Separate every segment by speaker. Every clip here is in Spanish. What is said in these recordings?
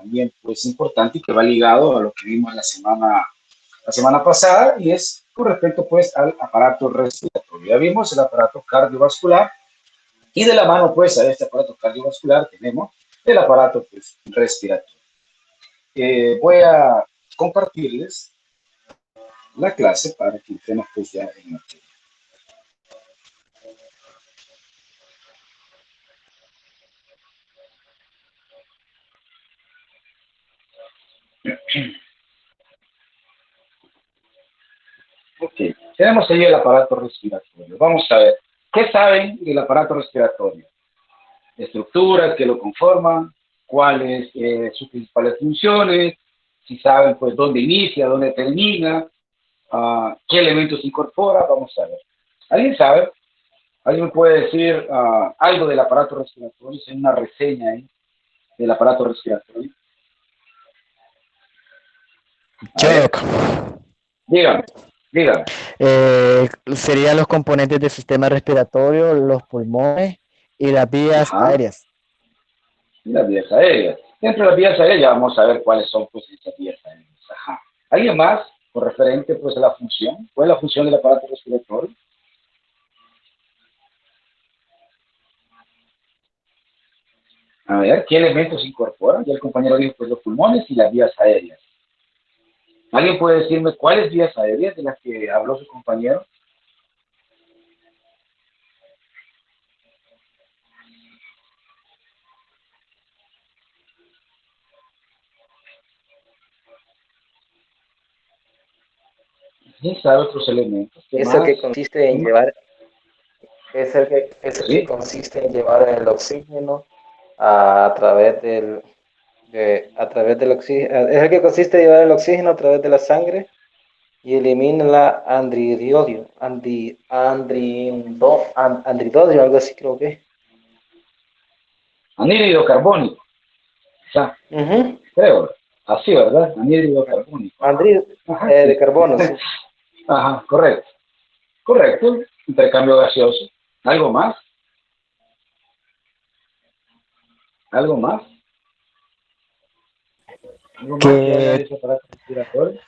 Speaker 1: también pues importante y que va ligado a lo que vimos la semana pasada y es con respecto pues al aparato respiratorio. Ya vimos el aparato cardiovascular y de la mano pues a este aparato cardiovascular tenemos el aparato pues respiratorio. Voy a compartirles la clase para que estemos pues ya en materia. Ok, tenemos ahí el aparato respiratorio. Vamos a ver, ¿qué saben del aparato respiratorio? Estructuras que lo conforman, cuáles sus principales funciones, si saben pues dónde inicia, dónde termina, qué elementos incorpora, vamos a ver. ¿Alguien sabe? ¿Alguien me puede decir algo del aparato respiratorio? Es una reseña ahí del aparato respiratorio. A ver,
Speaker 2: Chuck,
Speaker 1: dígame, dígame.
Speaker 2: serían los componentes del sistema respiratorio, los pulmones y las vías
Speaker 1: Ajá,
Speaker 2: aéreas.
Speaker 1: y las vías aéreas. Dentro de las vías aéreas vamos a ver cuáles son pues estas vías aéreas. Ajá. ¿Alguien más con referente pues a la función? ¿Cuál es la función del aparato respiratorio? A ver, ¿qué elementos incorporan? Ya el compañero dijo pues los pulmones y las vías aéreas. ¿Alguien puede decirme cuáles vías aéreas de las que habló su compañero? ¿Quién sabe otros elementos? ¿Qué
Speaker 3: Es el
Speaker 1: más?
Speaker 3: que consiste
Speaker 1: ¿Qué
Speaker 3: en
Speaker 1: más?
Speaker 3: llevar, es el que
Speaker 1: Sí.
Speaker 3: consiste en llevar el oxígeno a través a través del oxígeno, es el que consiste en llevar el oxígeno a través de la sangre y elimina la andridodio, algo así creo que.
Speaker 1: Anhídrido carbónico. Ya,
Speaker 3: Ujú.
Speaker 1: creo. Así, ¿verdad? Anhídrido carbónico. Ajá.
Speaker 3: Andri-
Speaker 1: Ajá, sí.
Speaker 3: de carbono, sí.
Speaker 1: Ajá, correcto. Correcto. Intercambio gaseoso. ¿Algo más? ¿Algo más? ¿Algo más que haga
Speaker 2: Que
Speaker 1: ese aparato respiratorio?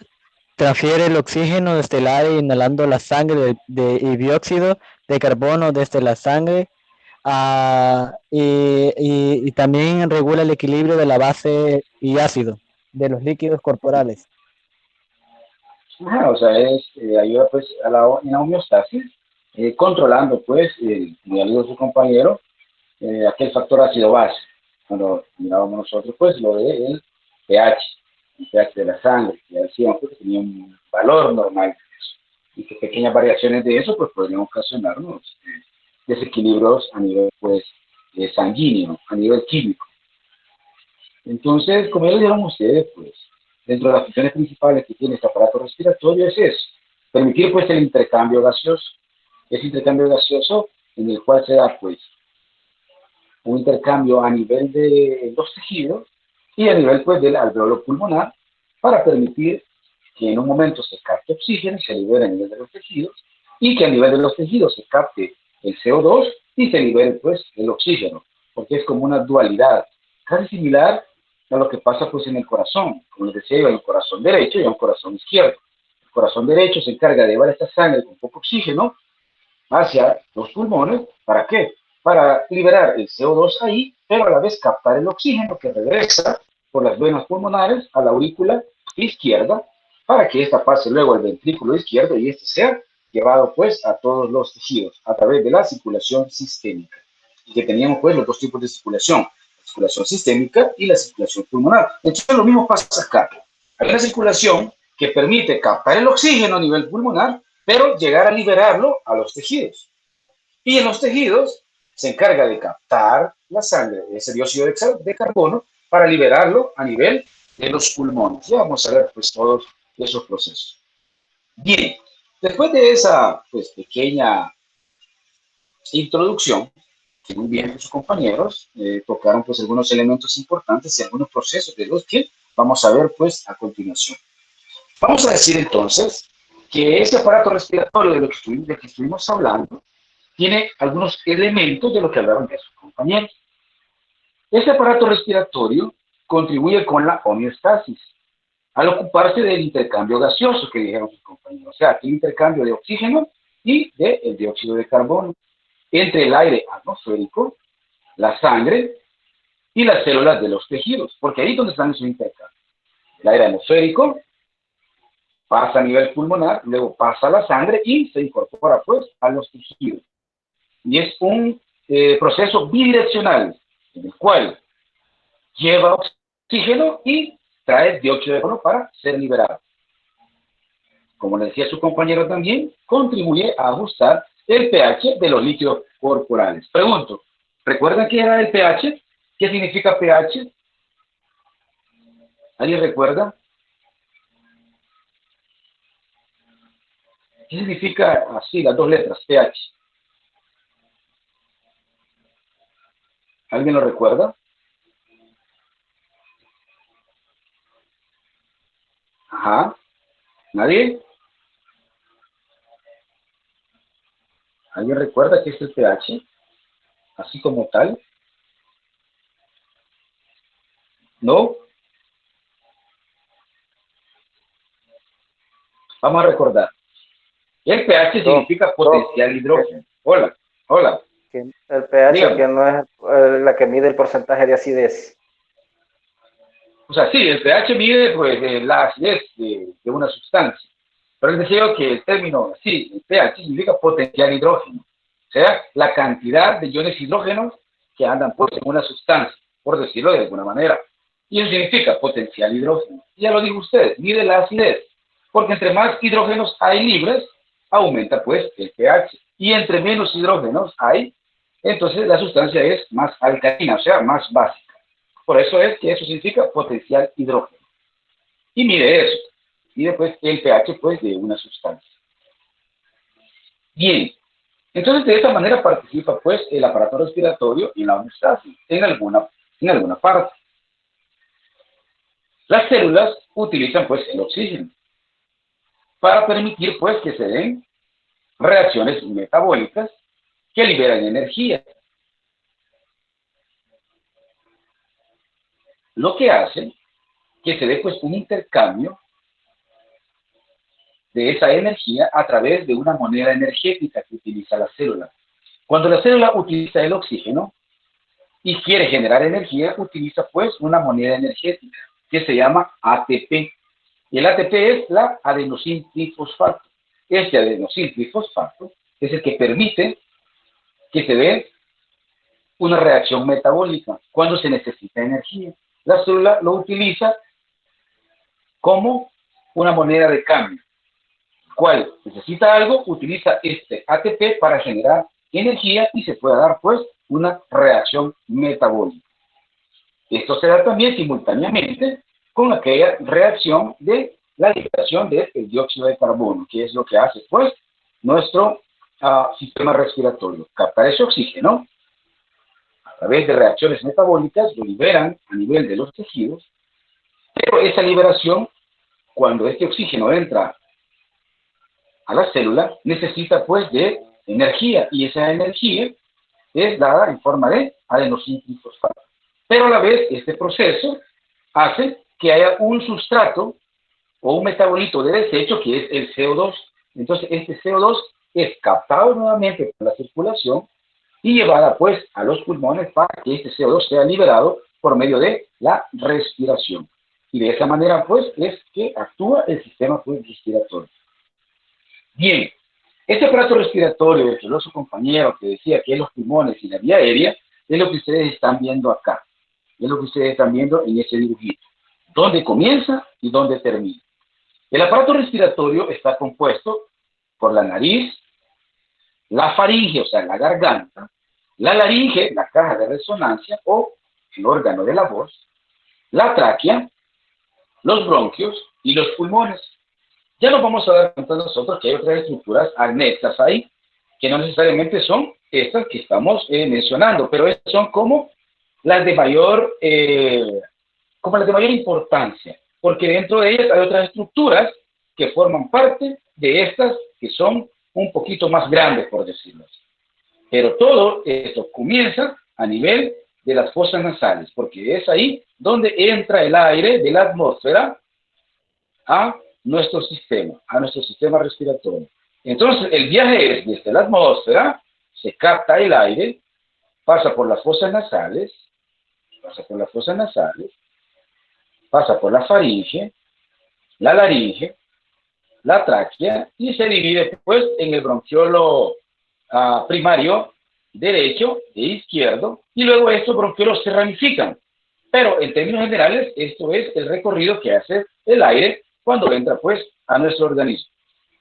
Speaker 2: transfiere el oxígeno desde el aire inhalando la sangre y dióxido de carbono desde la sangre y también regula el equilibrio de la base y ácido de los líquidos corporales.
Speaker 1: Ajá, o sea, ayuda pues en la homeostasis, controlando pues, como ya dijo su compañero, aquel factor ácido base. Cuando mirábamos nosotros pues lo de pH, el pH de la sangre, que decíamos pues, que tenía un valor normal y que pequeñas variaciones de eso pues podrían ocasionarnos desequilibrios a nivel pues sanguíneo, a nivel químico. Entonces, como ya lo dijeron ustedes, pues, dentro de las funciones principales que tiene este aparato respiratorio es eso, permitir pues el intercambio gaseoso. Ese intercambio gaseoso en el cual se da pues un intercambio a nivel de los tejidos y a nivel pues del alveolo pulmonar para permitir que en un momento se capte oxígeno y se libere a nivel de los tejidos y que a nivel de los tejidos se capte el CO2 y se libere pues el oxígeno, porque es como una dualidad, casi similar a lo que pasa pues en el corazón. Como les decía, hay un corazón derecho y un corazón izquierdo. El corazón derecho se encarga de llevar esta sangre con poco oxígeno hacia los pulmones. ¿Para qué? Para liberar el CO2 ahí, pero a la vez captar el oxígeno que regresa por las venas pulmonares a la aurícula izquierda para que esta pase luego al ventrículo izquierdo y este sea llevado pues a todos los tejidos a través de la circulación sistémica. Y que teníamos pues los dos tipos de circulación, la circulación sistémica y la circulación pulmonar. Entonces lo mismo pasa acá. Hay una circulación que permite captar el oxígeno a nivel pulmonar, pero llegar a liberarlo a los tejidos. Y en los tejidos se encarga de captar la sangre, ese dióxido de carbono, para liberarlo a nivel de los pulmones. Ya vamos a ver pues todos esos procesos. Bien, después de esa pues pequeña introducción, que muy bien sus compañeros tocaron pues algunos elementos importantes y algunos procesos de los que vamos a ver pues a continuación. Vamos a decir entonces que ese aparato respiratorio de que estuvimos hablando tiene algunos elementos de lo que hablaron de sus compañeros. Este aparato respiratorio contribuye con la homeostasis al ocuparse del intercambio gaseoso que dijeron sus compañeros. O sea, el intercambio de oxígeno y del dióxido de carbono entre el aire atmosférico, la sangre y las células de los tejidos, porque ahí es donde están esos intercambios. El aire atmosférico pasa a nivel pulmonar, luego pasa a la sangre y se incorpora pues a los tejidos. Y es un proceso bidireccional, en el cual lleva oxígeno y trae dióxido de carbono para ser liberado. Como le decía su compañero también, contribuye a ajustar el pH de los líquidos corporales. Pregunto, ¿recuerdan qué era el pH? ¿Qué significa pH? ¿Alguien recuerda? ¿Qué significa así las dos letras, pH? ¿Alguien lo recuerda? Ajá. ¿Nadie? ¿Alguien recuerda qué es el pH? Así como tal. ¿No? Vamos a recordar. El pH significa potencial hidrógeno. Hola, hola.
Speaker 3: El pH
Speaker 1: Dígame.
Speaker 3: que no es la que mide el porcentaje de acidez.
Speaker 1: O sea, sí, el pH mide pues, la acidez de una sustancia. Pero les deseo que el término, sí, el pH significa potencial hidrógeno. O sea, la cantidad de iones hidrógenos que andan pues, en una sustancia, por decirlo de alguna manera. Y eso significa potencial hidrógeno. Y ya lo dijo usted, mide la acidez. Porque entre más hidrógenos hay libres, aumenta pues el pH. Y entre menos hidrógenos hay, entonces la sustancia es más alcalina, o sea, más básica. Por eso es que eso significa potencial hidrógeno. Y mide eso. Mide pues el pH pues, de una sustancia. Bien. Entonces de esta manera participa pues el aparato respiratorio en la homeostasis, en alguna parte. Las células utilizan pues el oxígeno para permitir pues que se den reacciones metabólicas que liberan energía. Lo que hace que se dé pues un intercambio de esa energía a través de una moneda energética que utiliza la célula. Cuando la célula utiliza el oxígeno y quiere generar energía, utiliza pues una moneda energética que se llama ATP. Y el ATP es la adenosín trifosfato. Este adenosín trifosfato es el que permite que se dé una reacción metabólica cuando se necesita energía. La célula lo utiliza como una moneda de cambio. Cual necesita algo, utiliza este ATP para generar energía y se puede dar pues una reacción metabólica. Esto se da también simultáneamente con aquella reacción de la liberación del dióxido de carbono, que es lo que hace pues nuestro sistema respiratorio. Captar ese oxígeno a través de reacciones metabólicas, lo liberan a nivel de los tejidos, pero esa liberación, cuando este oxígeno entra a la célula, necesita pues de energía, y esa energía es dada en forma de adenosín trifosfato. Pero a la vez, este proceso hace que haya un sustrato o un metabolito de desecho que es el CO2. Entonces, este CO2 es captado nuevamente por la circulación y llevada pues a los pulmones para que este CO2 sea liberado por medio de la respiración. Y de esa manera pues es que actúa el sistema pues, respiratorio. Bien, este aparato respiratorio del celoso compañero que decía que es los pulmones y la vía aérea, es lo que ustedes están viendo acá. Es lo que ustedes están viendo en ese dibujito. Dónde comienza y dónde termina. El aparato respiratorio está compuesto por la nariz, la faringe, o sea, la garganta, la laringe, la caja de resonancia o el órgano de la voz, la tráquea, los bronquios y los pulmones. Ya nos vamos a dar cuenta nosotros que hay otras estructuras anexas ahí, que no necesariamente son estas que estamos mencionando, pero estas son como las de mayor importancia, porque dentro de ellas hay otras estructuras que forman parte de estas que son un poquito más grandes, por decirlo así. Pero todo esto comienza a nivel de las fosas nasales, porque es ahí donde entra el aire de la atmósfera a nuestro sistema respiratorio. Entonces, el viaje es desde la atmósfera, se capta el aire, pasa por las fosas nasales, pasa por la faringe, la laringe, la tráquea y se divide pues en el bronquiolo primario derecho e izquierdo y luego estos bronquiolos se ramifican. Pero en términos generales, esto es el recorrido que hace el aire cuando entra pues a nuestro organismo.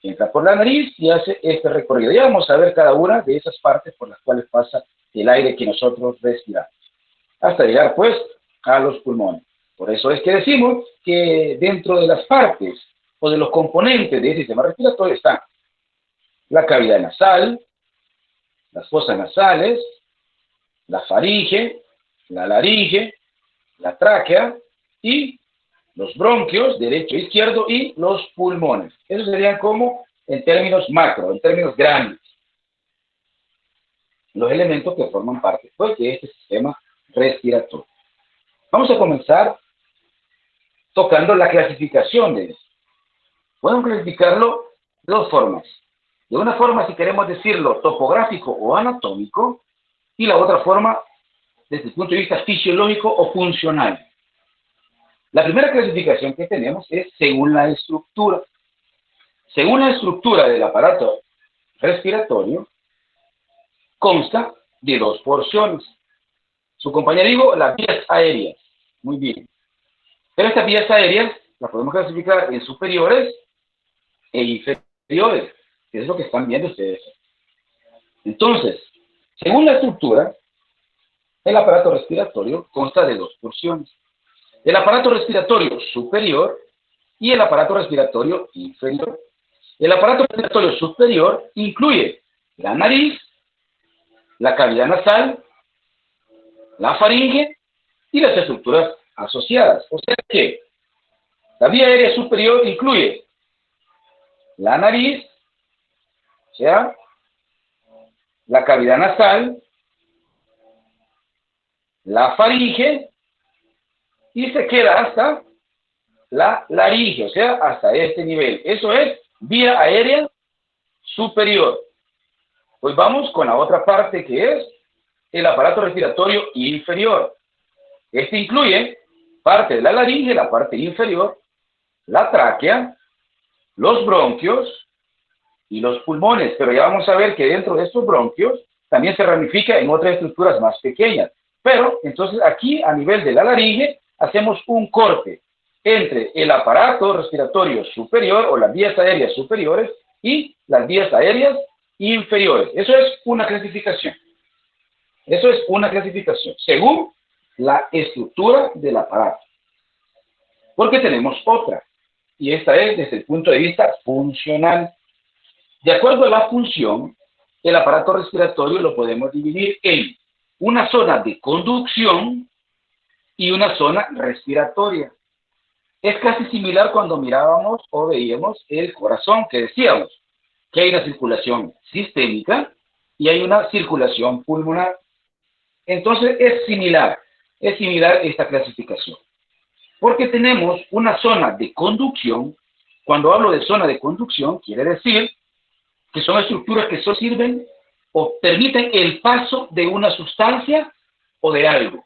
Speaker 1: Entra por la nariz y hace este recorrido. Ya vamos a ver cada una de esas partes por las cuales pasa el aire que nosotros respiramos, hasta llegar pues a los pulmones. Por eso es que decimos que dentro de las partes o de los componentes del sistema respiratorio están la cavidad nasal, las fosas nasales, la faringe, la laringe, la tráquea y los bronquios, derecho e izquierdo, y los pulmones. Eso serían como en términos macro, en términos grandes, los elementos que forman parte pues, de este sistema respiratorio. Vamos a comenzar tocando la clasificación de esto. Podemos clasificarlo de dos formas. De una forma, si queremos decirlo, topográfico o anatómico, y la otra forma, desde el punto de vista fisiológico o funcional. La primera clasificación que tenemos es según la estructura. Según la estructura del aparato respiratorio, consta de dos porciones. Su compañero dijo las vías aéreas. Muy bien. Pero estas vías aéreas las podemos clasificar en superiores e inferiores, que es lo que están viendo ustedes. Entonces, según la estructura, el aparato respiratorio consta de dos porciones. El aparato respiratorio superior y el aparato respiratorio inferior. El aparato respiratorio superior incluye la nariz, la cavidad nasal, la faringe y las estructuras asociadas. O sea que la vía aérea superior incluye la nariz, o sea, la cavidad nasal, la faringe y se queda hasta la laringe, o sea, hasta este nivel. Eso es vía aérea superior. Pues vamos con la otra parte que es el aparato respiratorio inferior. Este incluye parte de la laringe, la parte inferior, la tráquea, los bronquios y los pulmones. Pero ya vamos a ver que dentro de estos bronquios también se ramifica en otras estructuras más pequeñas. Pero entonces aquí a nivel de la laringe hacemos un corte entre el aparato respiratorio superior o las vías aéreas superiores y las vías aéreas inferiores. Eso es una clasificación. Eso es una clasificación según la estructura del aparato. Porque tenemos otra, y esta es desde el punto de vista funcional. De acuerdo a la función, el aparato respiratorio lo podemos dividir en una zona de conducción y una zona respiratoria. Es casi similar cuando mirábamos o veíamos el corazón, que decíamos que hay una circulación sistémica y hay una circulación pulmonar. Entonces es similar esta clasificación. Porque tenemos una zona de conducción. Cuando hablo de zona de conducción, quiere decir que son estructuras que solo sirven o permiten el paso de una sustancia o de algo.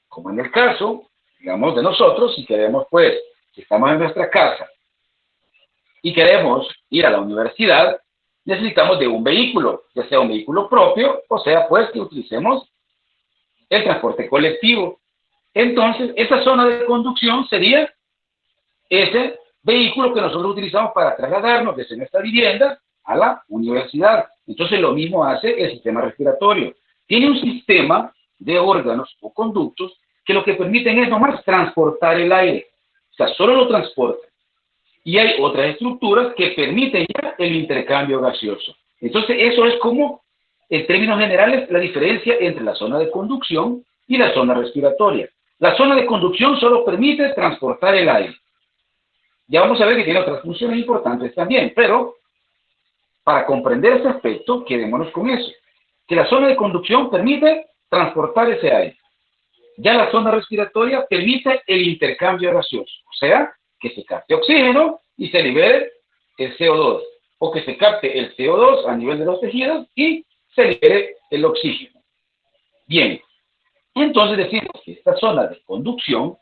Speaker 1: Como en el caso, digamos, de nosotros, si queremos, pues, si estamos en nuestra casa y queremos ir a la universidad, necesitamos de un vehículo, ya sea un vehículo propio, o sea, pues, que utilicemos el transporte colectivo. Entonces, esa zona de conducción sería ese vehículo que nosotros utilizamos para trasladarnos desde nuestra vivienda a la universidad. Entonces, lo mismo hace el sistema respiratorio. Tiene un sistema de órganos o conductos que lo que permiten es nomás transportar el aire. O sea, solo lo transportan. Y hay otras estructuras que permiten ya el intercambio gaseoso. Entonces, eso es como, en términos generales, la diferencia entre la zona de conducción y la zona respiratoria. La zona de conducción solo permite transportar el aire. Ya vamos a ver que tiene otras funciones importantes también, pero para comprender ese aspecto, quedémonos con eso. Que la zona de conducción permite transportar ese aire. Ya la zona respiratoria permite el intercambio gaseoso, o sea, que se capte oxígeno y se libere el CO2, o que se capte el CO2 a nivel de los tejidos y se libere el oxígeno. Bien, entonces decimos que esta zona de conducción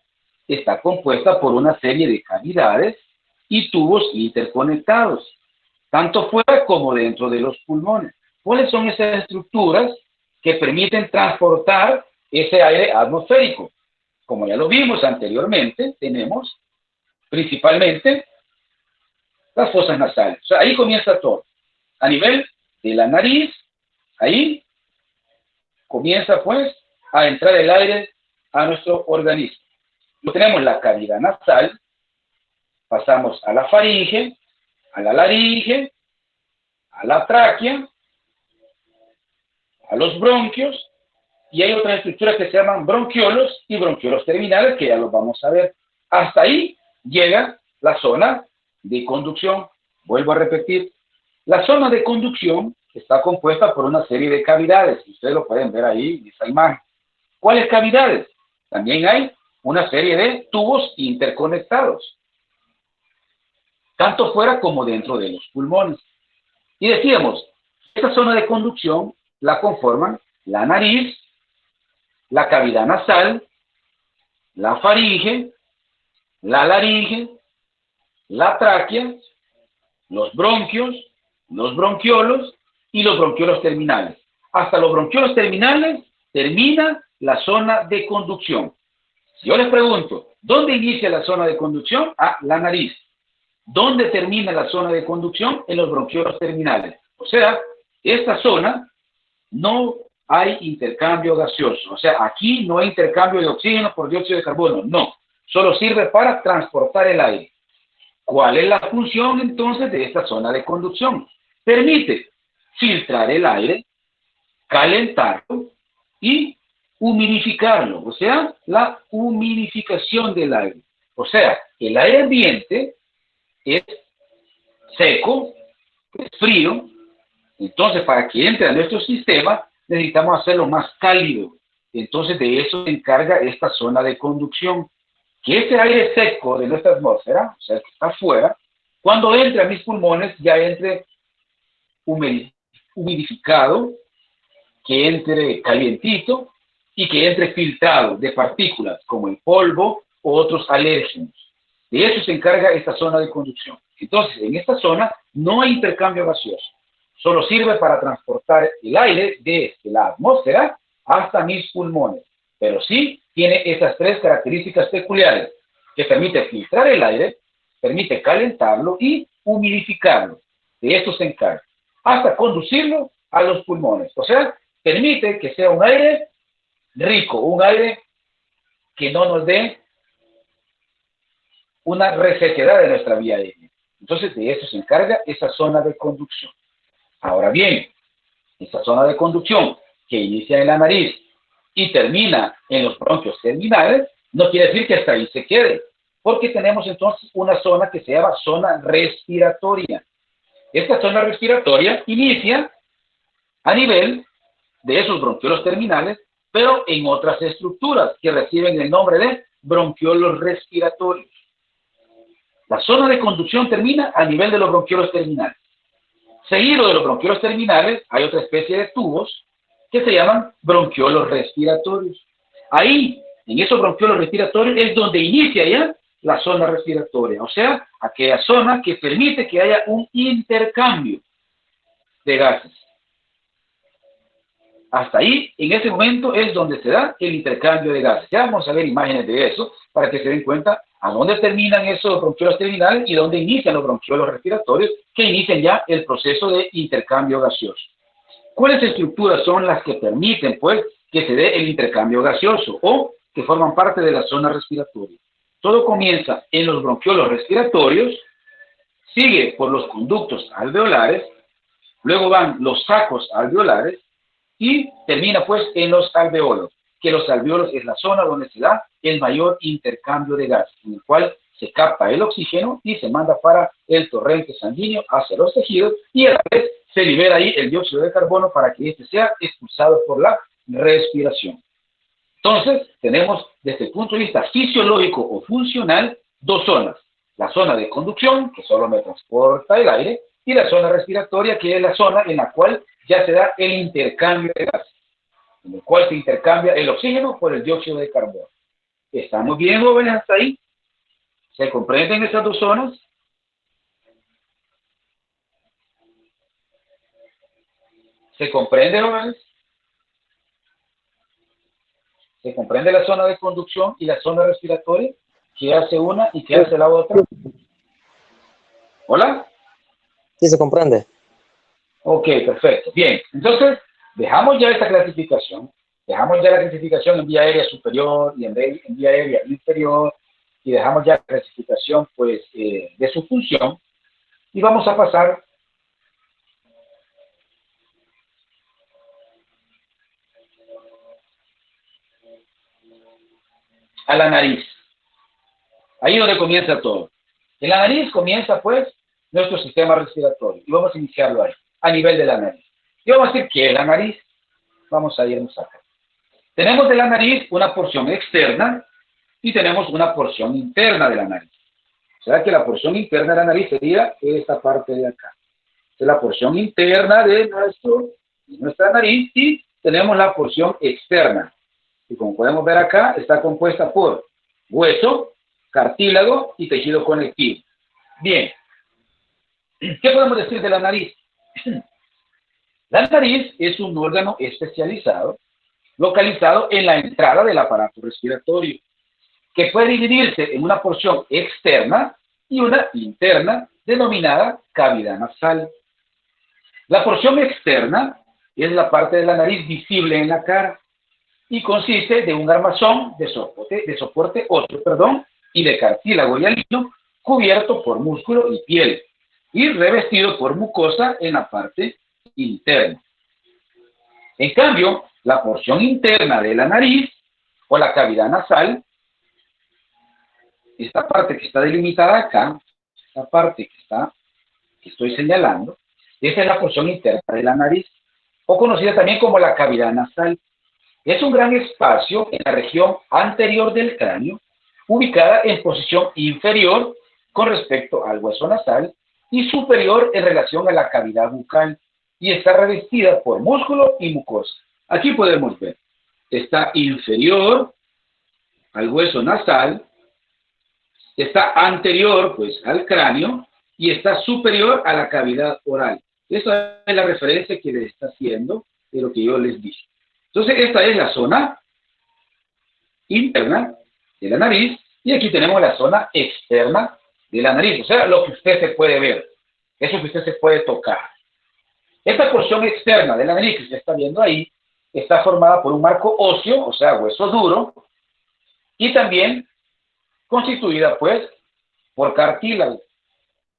Speaker 1: está compuesta por una serie de cavidades y tubos interconectados, tanto fuera como dentro de los pulmones. ¿Cuáles son esas estructuras que permiten transportar ese aire atmosférico? Como ya lo vimos anteriormente, tenemos principalmente las fosas nasales. O sea, ahí comienza todo. A nivel de la nariz, ahí comienza pues a entrar el aire a nuestro organismo. Tenemos la cavidad nasal, pasamos a la faringe, a la laringe, a la tráquea, a los bronquios, y hay otras estructuras que se llaman bronquiolos y bronquiolos terminales, que ya los vamos a ver. Hasta ahí llega la zona de conducción. Vuelvo a repetir, la zona de conducción está compuesta por una serie de cavidades, ustedes lo pueden ver ahí en esa imagen. ¿Cuáles cavidades? También hay una serie de tubos interconectados, tanto fuera como dentro de los pulmones. Y decíamos, esta zona de conducción la conforman la nariz, la cavidad nasal, la faringe, la laringe, la tráquea, los bronquios, los bronquiolos y los bronquiolos terminales. Hasta los bronquiolos terminales termina la zona de conducción. Si yo les pregunto, ¿dónde inicia la zona de conducción? Ah, la nariz. ¿Dónde termina la zona de conducción? En los bronquiolos terminales. O sea, esta zona no hay intercambio gaseoso. O sea, aquí no hay intercambio de oxígeno por dióxido de carbono. No, solo sirve para transportar el aire. ¿Cuál es la función entonces de esta zona de conducción? Permite filtrar el aire, calentarlo y humidificarlo, o sea, la humidificación del aire. O sea, el aire ambiente es seco, es frío, entonces para que entre a nuestro sistema necesitamos hacerlo más cálido. Entonces de eso se encarga esta zona de conducción. Que ese aire seco de nuestra atmósfera, o sea, que está afuera, cuando entre a mis pulmones ya entre humidificado, que entre calientito y que entre filtrado de partículas como el polvo o otros alérgenos. De eso se encarga esta zona de conducción. Entonces, en esta zona no hay intercambio gaseoso. Solo sirve para transportar el aire desde la atmósfera hasta mis pulmones. Pero sí tiene esas tres características peculiares, que permite filtrar el aire, permite calentarlo y humidificarlo. De esto se encarga. Hasta conducirlo a los pulmones. O sea, permite que sea un aire rico, un aire que no nos dé una resequedad de nuestra vía aérea. Entonces, de eso se encarga esa zona de conducción. Ahora bien, esa zona de conducción que inicia en la nariz y termina en los bronquios terminales, no quiere decir que hasta ahí se quede, porque tenemos entonces una zona que se llama zona respiratoria. Esta zona respiratoria inicia a nivel de esos bronquiolos terminales, pero en otras estructuras que reciben el nombre de bronquiolos respiratorios. La zona de conducción termina a nivel de los bronquiolos terminales. Seguido de los bronquiolos terminales, hay otra especie de tubos que se llaman bronquiolos respiratorios. Ahí, en esos bronquiolos respiratorios, es donde inicia ya la zona respiratoria, o sea, aquella zona que permite que haya un intercambio de gases. Hasta ahí, en ese momento, es donde se da el intercambio de gases. Ya vamos a ver imágenes de eso para que se den cuenta a dónde terminan esos bronquiolos terminales y dónde inician los bronquiolos respiratorios que inician ya el proceso de intercambio gaseoso. ¿Cuáles estructuras son las que permiten, pues, que se dé el intercambio gaseoso o que forman parte de la zona respiratoria? Todo comienza en los bronquiolos respiratorios, sigue por los conductos alveolares, luego van los sacos alveolares y termina, pues, en los alveolos, que los alveolos es la zona donde se da el mayor intercambio de gas, en el cual se capta el oxígeno y se manda para el torrente sanguíneo hacia los tejidos y a la vez se libera ahí el dióxido de carbono para que éste sea expulsado por la respiración. Entonces, tenemos desde el punto de vista fisiológico o funcional dos zonas. La zona de conducción, que solo me transporta el aire, y la zona respiratoria, que es la zona en la cual ya se da el intercambio de gases, en el cual se intercambia el oxígeno por el dióxido de carbono. ¿Estamos bien, jóvenes, hasta ahí? ¿Se comprenden esas dos zonas? ¿Se comprende, jóvenes? ¿Se comprende la zona de conducción y la zona respiratoria? ¿Qué hace una y qué hace la otra? ¿Hola?
Speaker 3: Sí, se comprende.
Speaker 1: Ok, perfecto. Bien, entonces dejamos ya esta clasificación, dejamos ya la clasificación en vía aérea superior y en vía aérea inferior, y dejamos ya la clasificación pues de su función, y vamos a pasar a la nariz. Ahí es donde comienza todo. En la nariz comienza pues nuestro sistema respiratorio, y vamos a iniciarlo ahí, a nivel de la nariz. Y vamos a decir, ¿qué es la nariz? Vamos a irnos acá. Tenemos de la nariz una porción externa y tenemos una porción interna de la nariz. O sea que la porción interna de la nariz sería esta parte de acá. Es la porción interna de nuestra nariz, y tenemos la porción externa. Y como podemos ver acá, está compuesta por hueso, cartílago y tejido conectivo. Bien, ¿qué podemos decir de la nariz? La nariz es un órgano especializado localizado en la entrada del aparato respiratorio, que puede dividirse en una porción externa y una interna, denominada cavidad nasal. La porción externa es la parte de la nariz visible en la cara y consiste de un armazón de soporte óseo, y de cartílago y alino cubierto por músculo y piel y revestido por mucosa en la parte interna. En cambio, la porción interna de la nariz o la cavidad nasal, esta parte que está delimitada acá, esta parte que estoy señalando, esa es la porción interna de la nariz, o conocida también como la cavidad nasal. Es un gran espacio en la región anterior del cráneo, ubicada en posición inferior con respecto al hueso nasal y superior en relación a la cavidad bucal, y está revestida por músculo y mucosa. Aquí podemos ver, está inferior al hueso nasal, está anterior pues al cráneo y está superior a la cavidad oral. Esa es la referencia que les está haciendo de lo que yo les dije. Entonces, esta es la zona interna de la nariz, y aquí tenemos la zona externa de la nariz, o sea, lo que usted se puede ver, eso que usted se puede tocar. Esta porción externa de la nariz que usted está viendo ahí está formada por un marco óseo, o sea, hueso duro, y también constituida, pues, por cartílago.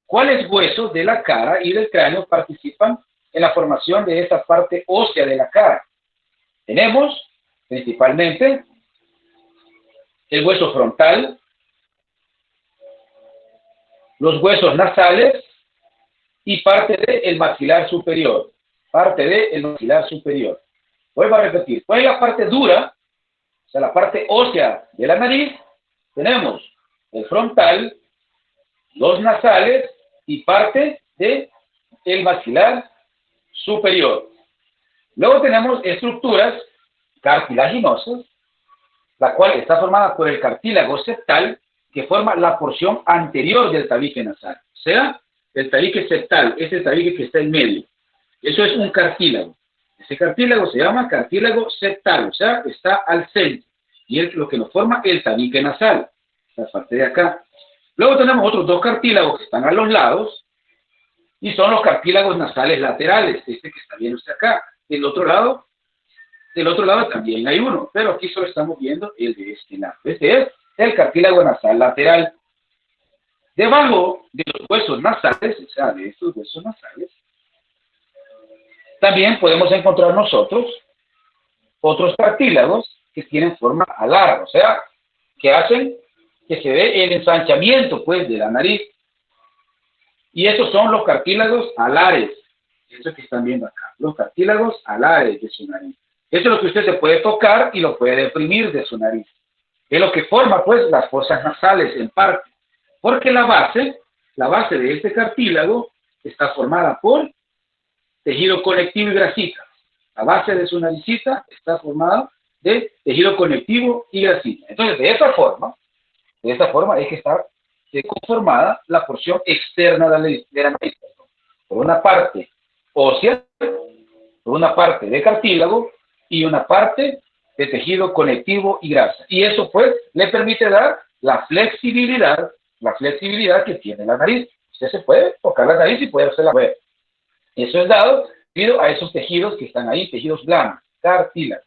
Speaker 1: ¿Cuáles huesos de la cara y del cráneo participan en la formación de esta parte ósea de la cara? Tenemos, principalmente, el hueso frontal, los huesos nasales y parte del maxilar superior. Parte del maxilar superior. Vuelvo a repetir. ¿Cuál es la parte dura? O sea, la parte ósea de la nariz. Tenemos el frontal, los nasales y parte del maxilar superior. Luego tenemos estructuras cartilaginosas, la cual está formada por el cartílago septal, que forma la porción anterior del tabique nasal. O sea, el tabique septal es el tabique que está en medio. Eso es un cartílago. Ese cartílago se llama cartílago septal, o sea, está al centro. Y es lo que nos forma el tabique nasal, la parte de acá. Luego tenemos otros dos cartílagos que están a los lados, y son los cartílagos nasales laterales, este que está viendo usted acá. Del otro lado también hay uno, pero aquí solo estamos viendo el de este lado. Este es el cartílago nasal lateral. Debajo de los huesos nasales, o sea, de estos huesos nasales, también podemos encontrar nosotros otros cartílagos que tienen forma alar, o sea, que hacen que se dé el ensanchamiento, pues, de la nariz. Y esos son los cartílagos alares, estos que están viendo acá, los cartílagos alares de su nariz. Eso es lo que usted se puede tocar y lo puede deprimir de su nariz. Es lo que forma, pues, las fosas nasales en parte. Porque la base de este cartílago está formada por tejido conectivo y grasita. La base de su naricita está formada de tejido conectivo y grasita. Entonces, de esta forma es que está conformada la porción externa de la nariz. Por una parte ósea, por una parte de cartílago y una parte de tejido conectivo y grasa. Y eso, pues, le permite dar la flexibilidad que tiene la nariz. Usted se puede tocar la nariz y puede hacerla ver. Eso es dado debido a esos tejidos que están ahí, tejidos blandos, cartílago.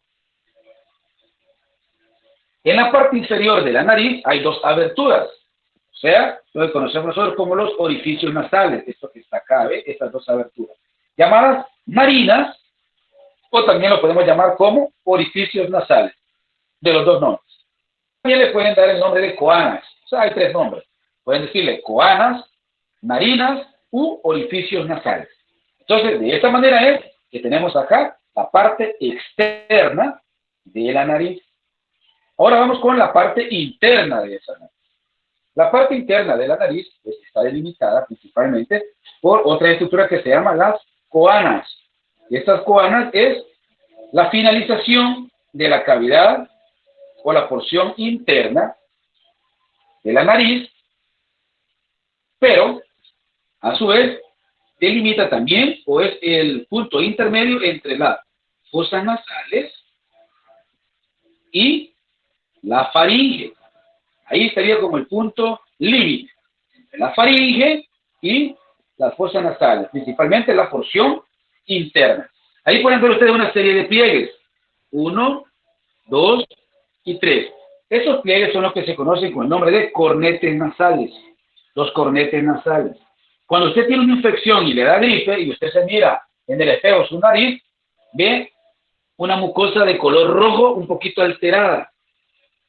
Speaker 1: En la parte inferior de la nariz hay dos aberturas, o sea, lo que conocemos nosotros como los orificios nasales, esto que está acá, ¿ve? Estas dos aberturas, llamadas narinas, o también lo podemos llamar como orificios nasales, de los dos nombres. También le pueden dar el nombre de coanas, o sea, hay tres nombres. Pueden decirle coanas, narinas u orificios nasales. Entonces, de esta manera es que tenemos acá la parte externa de la nariz. Ahora vamos con la parte interna de esa nariz. La parte interna de la nariz pues, está delimitada principalmente por otra estructura que se llama las coanas. Y estas coanas es la finalización de la cavidad o la porción interna de la nariz, pero a su vez delimita también o es el punto intermedio entre las fosas nasales y la faringe. Ahí estaría como el punto límite entre la faringe y las fosas nasales, principalmente la porción interna. Ahí pueden ver ustedes una serie de pliegues. 1, 2 y 3. Esos pliegues son los que se conocen con el nombre de cornetes nasales. Los cornetes nasales. Cuando usted tiene una infección y le da gripe y usted se mira en el espejo su nariz, ve una mucosa de color rojo un poquito alterada.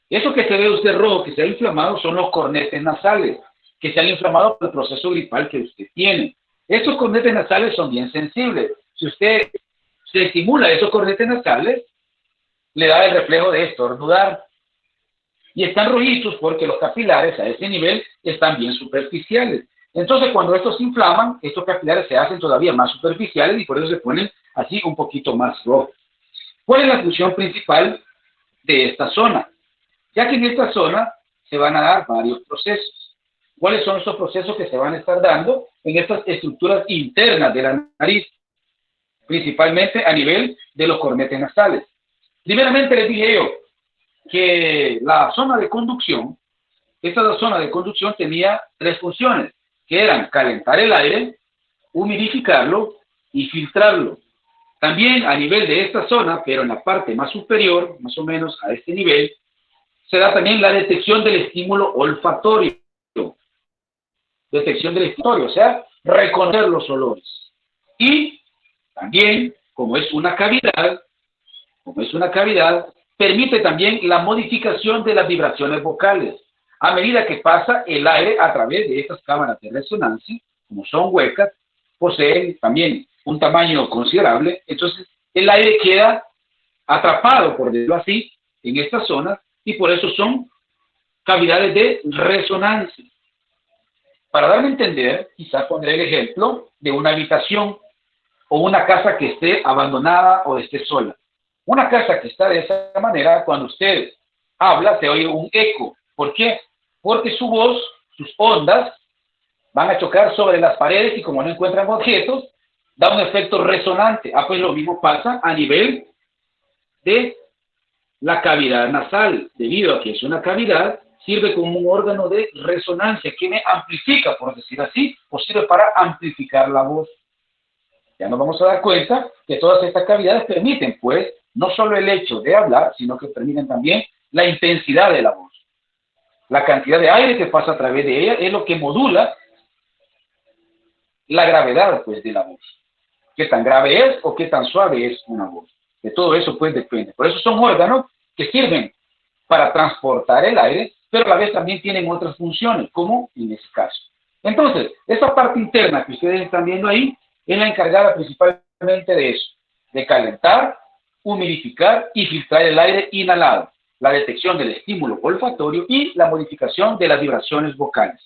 Speaker 1: Eso que se ve usted rojo, que se ha inflamado, son los cornetes nasales, que se han inflamado por el proceso gripal que usted tiene. Estos cornetes nasales son bien sensibles. Si usted se estimula esos cornetes nasales, le da el reflejo de estornudar. Y están rojitos porque los capilares a ese nivel están bien superficiales. Entonces, cuando estos se inflaman, estos capilares se hacen todavía más superficiales y por eso se ponen así un poquito más rojos. ¿Cuál es la función principal de esta zona? Ya que en esta zona se van a dar varios procesos. ¿Cuáles son esos procesos que se van a estar dando en estas estructuras internas de la nariz? Principalmente a nivel de los cornetes nasales. Primeramente les dije yo que la zona de conducción, esta zona de conducción tenía tres funciones, que eran calentar el aire, humidificarlo y filtrarlo. También a nivel de esta zona, pero en la parte más superior, más o menos a este nivel, se da también la detección del estímulo olfatorio. Detección del olfatorio, o sea, reconocer los olores. Y también, como es una cavidad, permite también la modificación de las vibraciones vocales. A medida que pasa el aire a través de estas cámaras de resonancia, como son huecas, poseen también un tamaño considerable, entonces el aire queda atrapado, por decirlo así, en esta zona, y por eso son cavidades de resonancia. Para darme a entender, quizás pondré el ejemplo de una habitación o una casa que esté abandonada o esté sola. Una casa que está de esa manera, cuando usted habla, se oye un eco. ¿Por qué? Porque su voz, sus ondas, van a chocar sobre las paredes y como no encuentran objetos, da un efecto resonante. Pues lo mismo pasa a nivel de la cavidad nasal. Debido a que es una cavidad, sirve como un órgano de resonancia que me amplifica, por decir así, o sirve para amplificar la voz. Ya nos vamos a dar cuenta que todas estas cavidades permiten, pues, no solo el hecho de hablar, sino que permiten también la intensidad de la voz. La cantidad de aire que pasa a través de ella es lo que modula la gravedad, pues, de la voz. Qué tan grave es o qué tan suave es una voz. De todo eso, pues, depende. Por eso son órganos que sirven para transportar el aire, pero a la vez también tienen otras funciones, como en ese caso. Entonces, esa parte interna que ustedes están viendo ahí, es la encargada principalmente de eso, de calentar, humidificar y filtrar el aire inhalado, la detección del estímulo olfatorio y la modificación de las vibraciones vocales.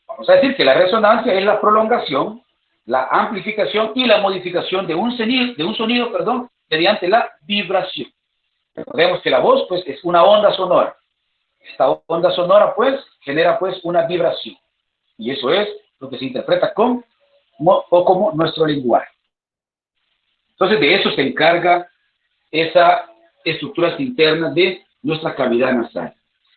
Speaker 1: Vamos a decir que la resonancia es la prolongación, la amplificación y la modificación de un sonido, mediante la vibración. Recordemos que la voz, pues, es una onda sonora. Esta onda sonora, pues, genera, pues, una vibración. Y eso es lo que se interpreta como nuestro lenguaje. Entonces, de eso se encarga esa estructuras internas de nuestra cavidad nasal.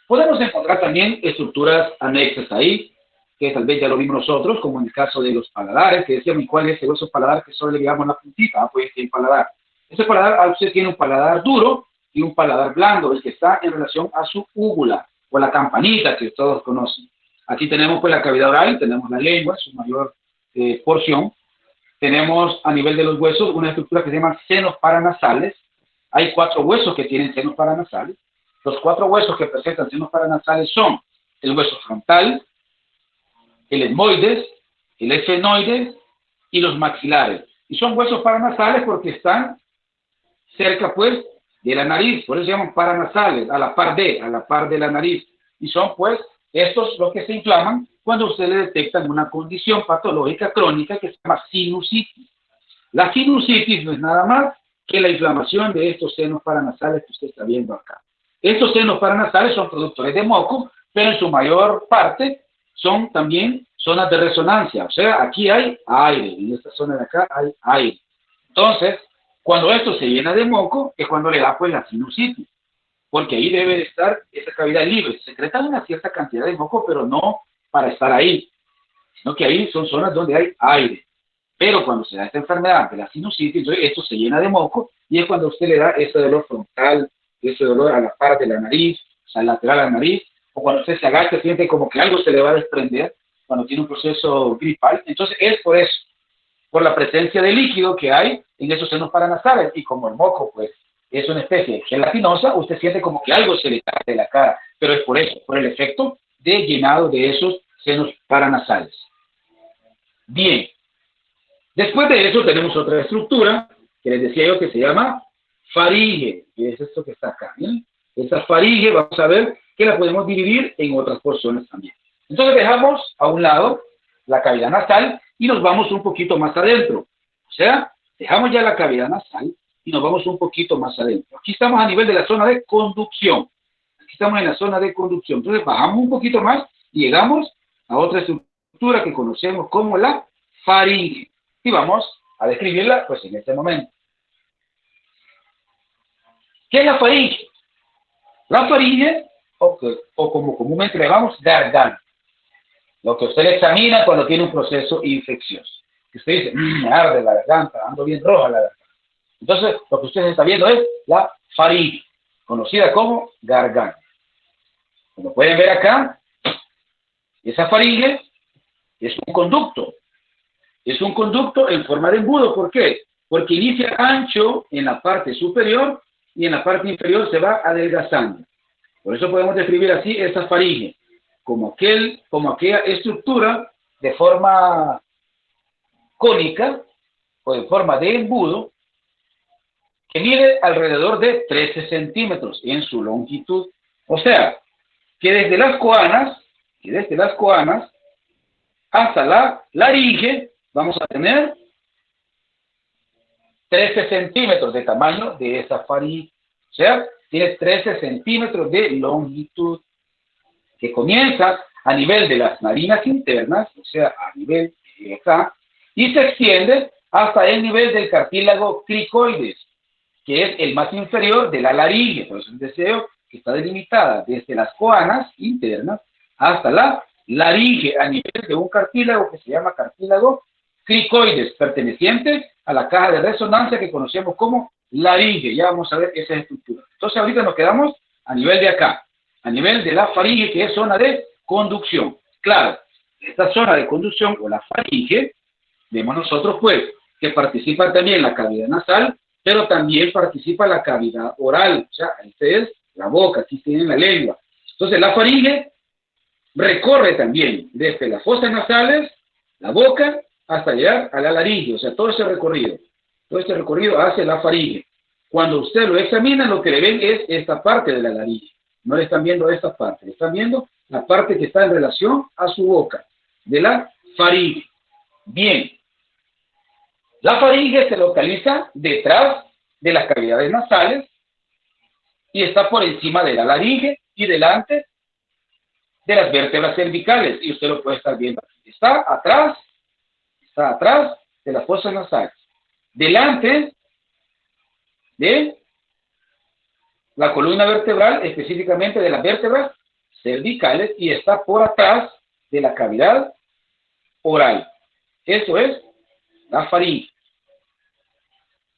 Speaker 1: Podemos encontrar también estructuras anexas ahí, que tal vez ya lo vimos nosotros, como en el caso de los paladares, que decíamos, ¿cuál es el hueso paladar que solo le digamos la puntita? Pues el paladar. Ese paladar, usted tiene un paladar duro y un paladar blando, el que está en relación a su úvula, o la campanita que todos conocen. Aquí tenemos pues la cavidad oral, tenemos la lengua, su mayor porción. Tenemos a nivel de los huesos una estructura que se llama senos paranasales. Hay 4 huesos que tienen senos paranasales. Los 4 huesos que presentan senos paranasales son el hueso frontal, el etmoides, el esfenoides y los maxilares. Y son huesos paranasales porque están cerca, pues, de la nariz. Por eso se llaman paranasales, a la par de la nariz. Y son, pues, estos los que se inflaman cuando usted le detectan una condición patológica crónica que se llama sinusitis. La sinusitis no es nada más que la inflamación de estos senos paranasales que usted está viendo acá. Estos senos paranasales son productores de moco, pero en su mayor parte son también zonas de resonancia. O sea, aquí hay aire, en esta zona de acá hay aire. Entonces, cuando esto se llena de moco, es cuando le da pues la sinusitis, porque ahí debe de estar esa cavidad libre. Se secreta una cierta cantidad de moco, pero no para estar ahí, sino que ahí son zonas donde hay aire. Pero cuando se da esta enfermedad de la sinusitis, entonces esto se llena de moco y es cuando usted le da ese dolor frontal, ese dolor a la par de la nariz, o sea, lateral a la nariz, o cuando usted se agacha siente como que algo se le va a desprender cuando tiene un proceso gripal. Entonces es por eso, por la presencia de líquido que hay en esos senos paranasales, y como el moco pues es una especie gelatinosa, usted siente como que algo se le cae de la cara, pero es por eso, por el efecto de llenado de esos senos paranasales. Bien, después de eso tenemos otra estructura que les decía yo que se llama faringe, que es esto que está acá. ¿Bien? Esta faringe vamos a ver que la podemos dividir en otras porciones también. Entonces dejamos a un lado la cavidad nasal y nos vamos un poquito más adentro. O sea, dejamos ya la cavidad nasal y nos vamos un poquito más adentro. Aquí estamos a nivel de la zona de conducción. Aquí estamos en la zona de conducción. Entonces bajamos un poquito más y llegamos a otra estructura que conocemos como la faringe. Y vamos a describirla pues en este momento. ¿Qué es la faringe? La faringe, o como comúnmente le llamamos, garganta. Lo que usted le examina cuando tiene un proceso infeccioso. Que usted dice, me arde la garganta, ando bien roja la garganta. Entonces, lo que usted está viendo es la faringe, conocida como garganta. Como pueden ver acá, esa faringe es un conducto. Es un conducto en forma de embudo. ¿Por qué? Porque inicia ancho en la parte superior y en la parte inferior se va adelgazando. Por eso podemos describir así esa faringe, como aquella estructura de forma cónica o de forma de embudo que mide alrededor de 13 centímetros en su longitud. O sea, que desde las coanas hasta la laringe vamos a tener 13 centímetros de tamaño de esa faringe. O sea, tiene 13 centímetros de longitud, que comienza a nivel de las narinas internas, o sea, a nivel de acá, y se extiende hasta el nivel del cartílago cricoides, que es el más inferior de la laringe. Por eso el deseo que está delimitada desde las coanas internas hasta la laringe, a nivel de un cartílago que se llama cartílago cricoides, perteneciente a la caja de resonancia que conocemos como laringe. Ya vamos a ver esa estructura. Entonces ahorita nos quedamos a nivel de acá, a nivel de la faringe, que es zona de conducción. Claro, esta zona de conducción o la faringe, vemos nosotros pues que participa también la cavidad nasal, pero también participa la cavidad oral. O sea, esta es la boca, aquí tienen la lengua. Entonces la faringe recorre también desde las fosas nasales, la boca, hasta llegar a la laringe, o sea, todo ese recorrido. todo este recorrido hacia la faringe. Cuando usted lo examina, lo que le ven es esta parte de la laringe. No le están viendo esta parte, le están viendo la parte que está en relación a su boca, de la faringe. Bien, la faringe se localiza detrás de las cavidades nasales y está por encima de la laringe y delante de las vértebras cervicales. Y usted lo puede estar viendo aquí. Está atrás de las fosas nasales, delante de la columna vertebral, específicamente de las vértebras cervicales, y está por atrás de la cavidad oral. Eso es la faringe.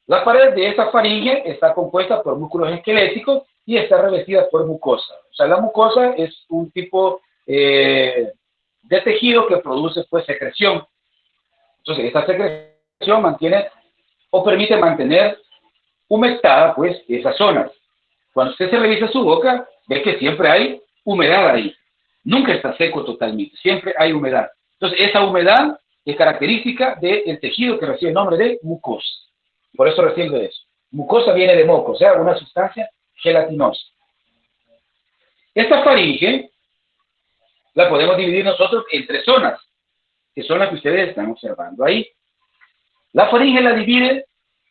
Speaker 1: La pared de esta faringe está compuesta por músculos esqueléticos y está revestida por mucosa. O sea, la mucosa es un tipo de tejido que produce pues secreción. Entonces, esta secreción mantiene o permite mantener humectada pues esas zonas. Cuando usted se revisa su boca, ve que siempre hay humedad ahí. Nunca está seco totalmente, siempre hay humedad. Entonces, esa humedad es característica del tejido que recibe el nombre de mucosa. Por eso recibe eso. Mucosa viene de moco, o sea, una sustancia gelatinosa. Esta faringe la podemos dividir nosotros en 3 zonas, que son las que ustedes están observando ahí. La faringe la divide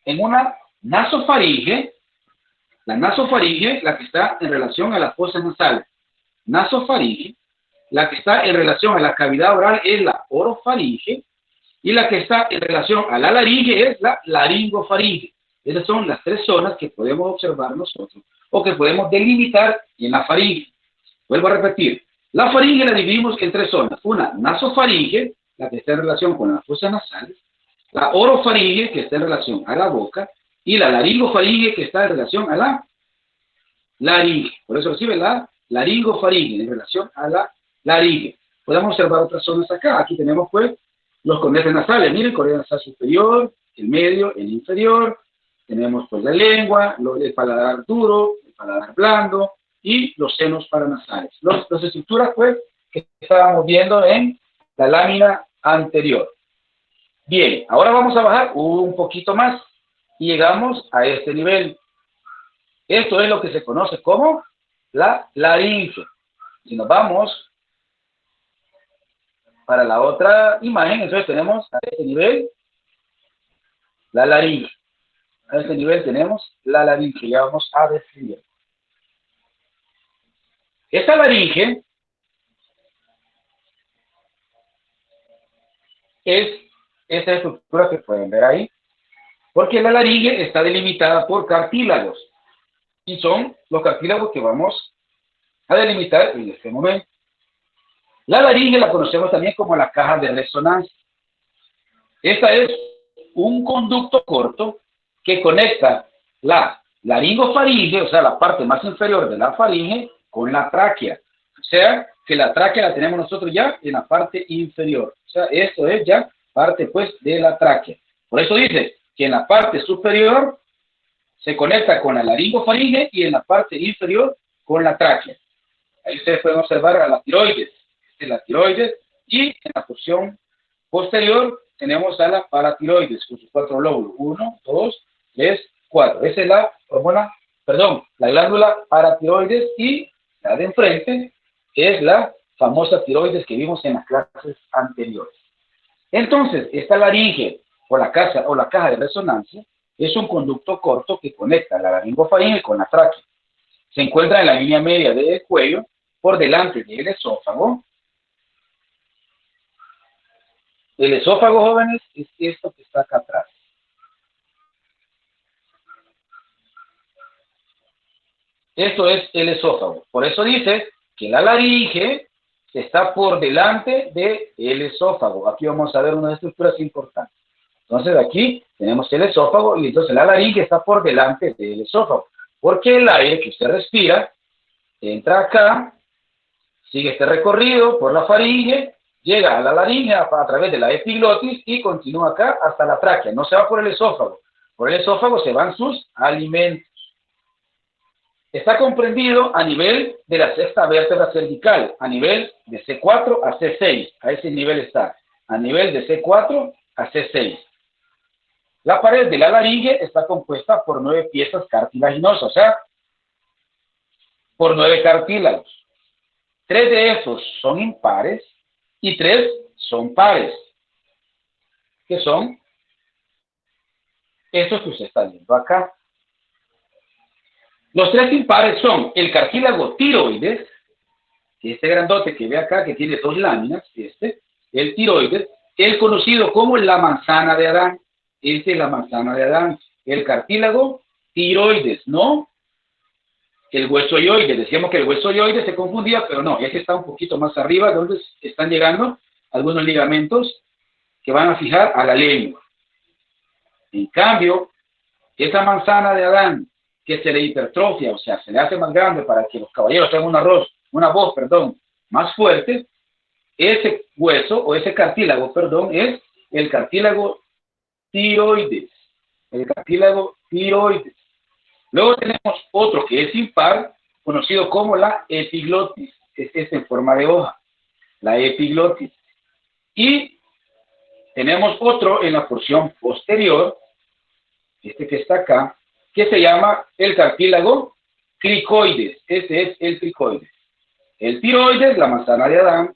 Speaker 1: en una nasofaringe, la nasofaringe, la que está en relación a las fosas nasales. Nasofaringe, la que está en relación a la cavidad oral es la orofaringe, y la que está en relación a la laringe es la laringofaringe. Esas son las 3 zonas que podemos observar nosotros, o que podemos delimitar en la faringe. Vuelvo a repetir, la faringe la dividimos en 3 zonas. Una nasofaringe, la que está en relación con las fosas nasales, la orofaringe, que está en relación a la boca, y la laringofaringe, que está en relación a la laringe. Por eso recibe la laringofaringe en relación a la laringe. Podemos observar otras zonas acá. Aquí tenemos pues los cornetes nasales. Miren, cornete nasal superior, el medio, el inferior. Tenemos pues la lengua, el paladar duro, el paladar blando y los senos paranasales. Las estructuras pues que estábamos viendo en la lámina anterior. Bien, ahora vamos a bajar un poquito más y llegamos a este nivel. Esto es lo que se conoce como la laringe. Si nos vamos para la otra imagen, entonces tenemos a este nivel la laringe. A este nivel tenemos la laringe. Ya vamos a describir. Esta laringe es esta estructura que pueden ver ahí, porque la laringe está delimitada por cartílagos, y son los cartílagos que vamos a delimitar en este momento. La laringe la conocemos también como la caja de resonancia. Esta es un conducto corto que conecta la laringofaringe, o sea, la parte más inferior de la faringe, con la tráquea. O sea, que la tráquea la tenemos nosotros ya en la parte inferior. O sea, esto es ya parte, pues, de la tráquea. Por eso dice que en la parte superior se conecta con la laringofaringe y en la parte inferior con la tráquea. Ahí ustedes pueden observar a la tiroides. Esta es la tiroides, y en la porción posterior tenemos a la paratiroides con sus 4 lóbulos. 1, 2, 3, 4. Esa es la hormona, la glándula paratiroides, y la de enfrente es la famosa tiroides que vimos en las clases anteriores. Entonces, esta laringe o la caja de resonancia es un conducto corto que conecta la laringofaringe con la tráquea. Se encuentra en la línea media del cuello, por delante del esófago. El esófago, jóvenes, es esto que está acá atrás. Esto es el esófago. Por eso dice que la laringe está por delante del esófago. Aquí vamos a ver una estructura importante. Entonces aquí tenemos el esófago, y entonces la laringe está por delante del esófago. Porque el aire que usted respira entra acá, sigue este recorrido por la faringe, llega a la laringe a través de la epiglotis y continúa acá hasta la tráquea. No se va por el esófago. Por el esófago se van sus alimentos. Está comprendido a nivel de la sexta vértebra cervical, a nivel de C4 a C6. A ese nivel está, a nivel de C4 a C6. La pared de la laringe está compuesta por 9 piezas cartilaginosas, o sea, por 9 cartílagos. 3 de esos son impares y 3 son pares, que son estos que usted está viendo acá. Los 3 impares son el cartílago tiroides, que este grandote que ve acá, que tiene 2 láminas, el tiroides, el conocido como la manzana de Adán. Esta es la manzana de Adán, el cartílago tiroides, no el hueso yoides. Decíamos que el hueso yoides se confundía, pero no, este está un poquito más arriba, donde están llegando algunos ligamentos que van a fijar a la lengua. En cambio, esa manzana de Adán, que se le hipertrofia, o sea, se le hace más grande para que los caballeros tengan una voz, más fuerte, ese hueso, o ese cartílago, es el cartílago tiroides. El cartílago tiroides. Luego tenemos otro que es impar, conocido como la epiglotis. Es en forma de hoja, la epiglotis. Y tenemos otro en la porción posterior, este que está acá, que se llama el cartílago cricoides. Este es el cricoides. El tiroides, la manzana de Adán,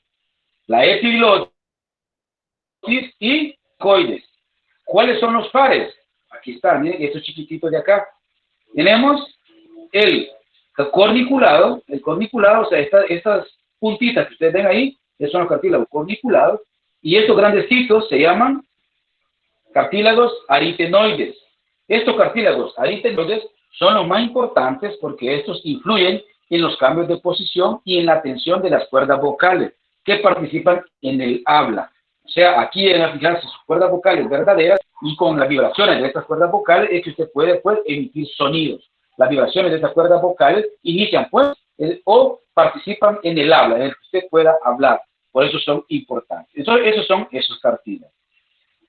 Speaker 1: la epiglotis y coides. ¿Cuáles son los pares? Aquí están, miren, estos chiquititos de acá. Tenemos el corniculado, o sea, estas puntitas que ustedes ven ahí, esos son los cartílagos corniculados, y estos grandecitos se llaman cartílagos aritenoides. Estos cartílagos aritenoides son los más importantes porque estos influyen en los cambios de posición y en la tensión de las cuerdas vocales que participan en el habla. O sea, aquí deben fijarse sus cuerdas vocales verdaderas y con las vibraciones de estas cuerdas vocales es que usted puede emitir sonidos. Las vibraciones de estas cuerdas vocales inician o participan en el habla, en el que usted pueda hablar. Por eso son importantes. Entonces, esos son esos cartílagos.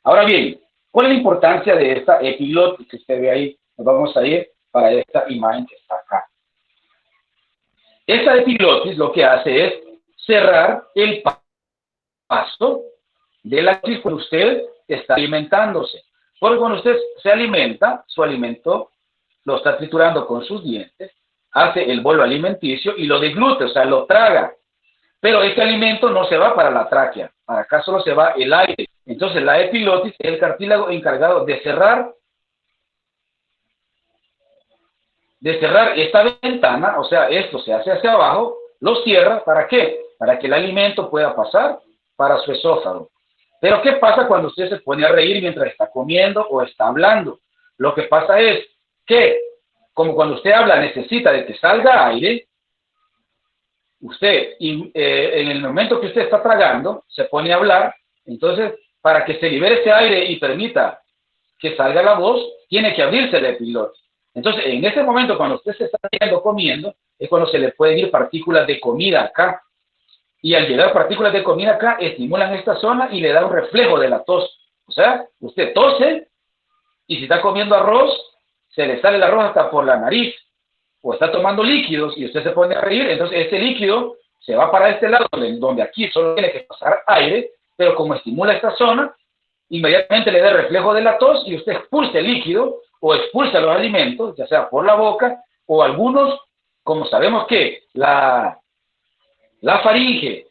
Speaker 1: Ahora bien, ¿cuál es la importancia de esta epiglotis que usted ve ahí? Nos vamos a ir para esta imagen que está acá. Esta epiglotis lo que hace es cerrar el paso de la crisis cuando usted está alimentándose. Porque cuando usted se alimenta, su alimento lo está triturando con sus dientes, hace el bolo alimenticio y lo deglute, o sea, lo traga. Pero este alimento no se va para la tráquea, para acá solo se va el aire. Entonces la epiglotis es el cartílago encargado de cerrar esta ventana, o sea, esto se hace hacia abajo, lo cierra, ¿para qué? Para que el alimento pueda pasar para su esófago. Pero ¿qué pasa cuando usted se pone a reír mientras está comiendo o está hablando? Lo que pasa es que, como cuando usted habla necesita de que salga aire, usted, en el momento que usted está tragando, se pone a hablar, entonces, para que se libere ese aire y permita que salga la voz, tiene que abrirse la epiglotis. Entonces, en ese momento, cuando usted se está comiendo, es cuando se le pueden ir partículas de comida acá. Y al llegar partículas de comida acá, estimulan esta zona y le da un reflejo de la tos. O sea, usted tose y si está comiendo arroz, se le sale el arroz hasta por la nariz. O está tomando líquidos y usted se pone a reír, entonces ese líquido se va para este lado, donde aquí solo tiene que pasar aire, pero como estimula esta zona, inmediatamente le da el reflejo de la tos y usted expulsa el líquido o expulsa los alimentos, ya sea por la boca o algunos, como sabemos que la faringe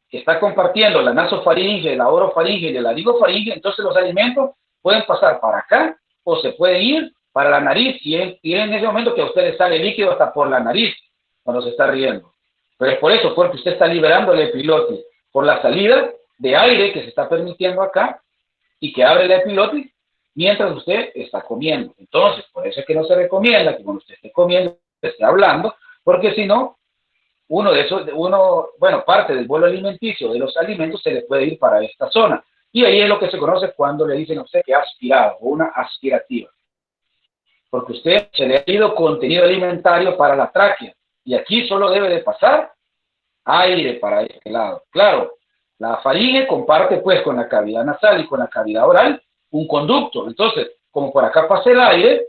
Speaker 1: que está compartiendo la nasofaringe, la orofaringe y la laringofaringe, entonces los alimentos pueden pasar para acá o se pueden ir para la nariz y en ese momento que a usted le sale líquido hasta por la nariz cuando se está riendo. Pero es por eso, porque usted está liberando la epiglotis por la salida de aire que se está permitiendo acá y que abre la epiglotis mientras usted está comiendo. Entonces, por eso es que no se recomienda que cuando usted esté comiendo, esté hablando, porque si no, parte del bolo alimenticio de los alimentos se le puede ir para esta zona. Y ahí es lo que se conoce cuando le dicen a usted que ha aspirado, o una aspirativa. Porque usted se le ha ido contenido alimentario para la tráquea. Y aquí solo debe de pasar aire para este lado. Claro, la faringe comparte pues con la cavidad nasal y con la cavidad oral un conducto. Entonces, como por acá pasa el aire,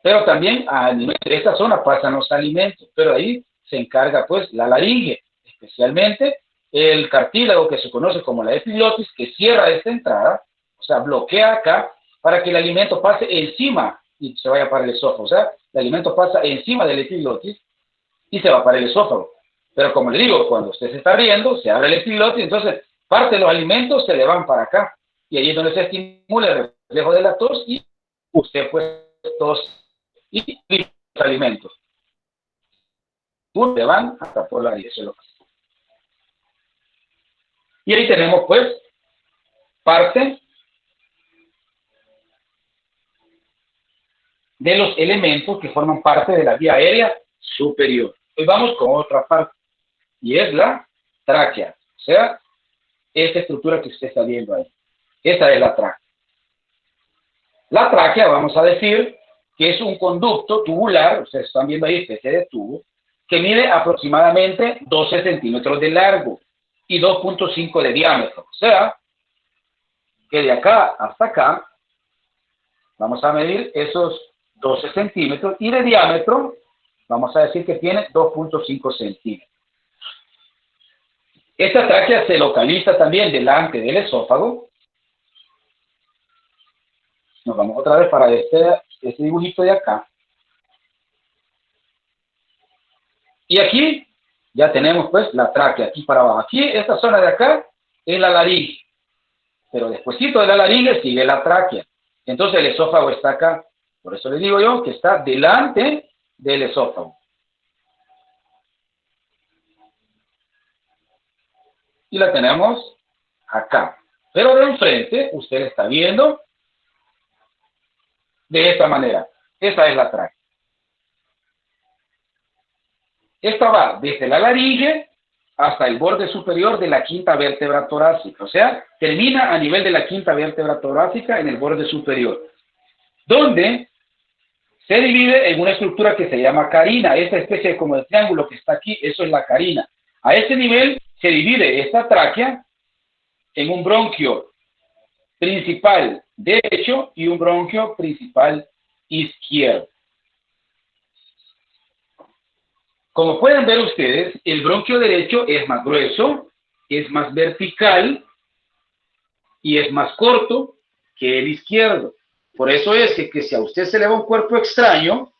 Speaker 1: pero también a nivel de esta zona pasan los alimentos. Pero ahí se encarga pues la laringe, especialmente el cartílago que se conoce como la epiglotis, que cierra esta entrada, o O sea, bloquea acá para que el alimento pase encima y se vaya para el esófago. O sea, el alimento pasa encima del epiglotis y se va para el esófago. Pero como le digo, cuando usted se está riendo, se abre el epiglotis, entonces parte de los alimentos se le van para acá. Y ahí es donde se estimula el reflejo de la tos y usted pues tos y los alimentos. Se van hasta por la nariz. Y ahí tenemos pues parte de los elementos que forman parte de la vía aérea superior. Hoy vamos con otra parte, y es la tráquea, o sea, esta estructura que usted está viendo ahí. Esa es la tráquea. La tráquea, vamos a decir, que es un conducto tubular, ustedes están viendo ahí especie de tubo, que mide aproximadamente 12 centímetros de largo y 2.5 de diámetro. O sea, que de acá hasta acá, vamos a medir esos 12 centímetros y de diámetro, vamos a decir que tiene 2.5 centímetros. Esta tráquea se localiza también delante del esófago. Nos vamos otra vez para este dibujito de acá. Y aquí ya tenemos pues la tráquea, aquí para abajo. Aquí, esta zona de acá, es la laringe. Pero despuesito de la laringe sigue la tráquea. Entonces el esófago está acá. Por eso les digo yo que está delante del esófago. Y la tenemos acá. Pero de enfrente, usted la está viendo de esta manera. Esa es la tráquea. Esta va desde la laringe hasta el borde superior de la quinta vértebra torácica. O sea, termina a nivel de la quinta vértebra torácica en el borde superior. Donde se divide en una estructura que se llama carina. Esta especie como de triángulo que está aquí, eso es la carina. A ese nivel se divide esta tráquea en un bronquio principal derecho y un bronquio principal izquierdo. Como pueden ver ustedes, el bronquio derecho es más grueso, es más vertical y es más corto que el izquierdo. Por eso es que si a usted se le va un cuerpo extraño,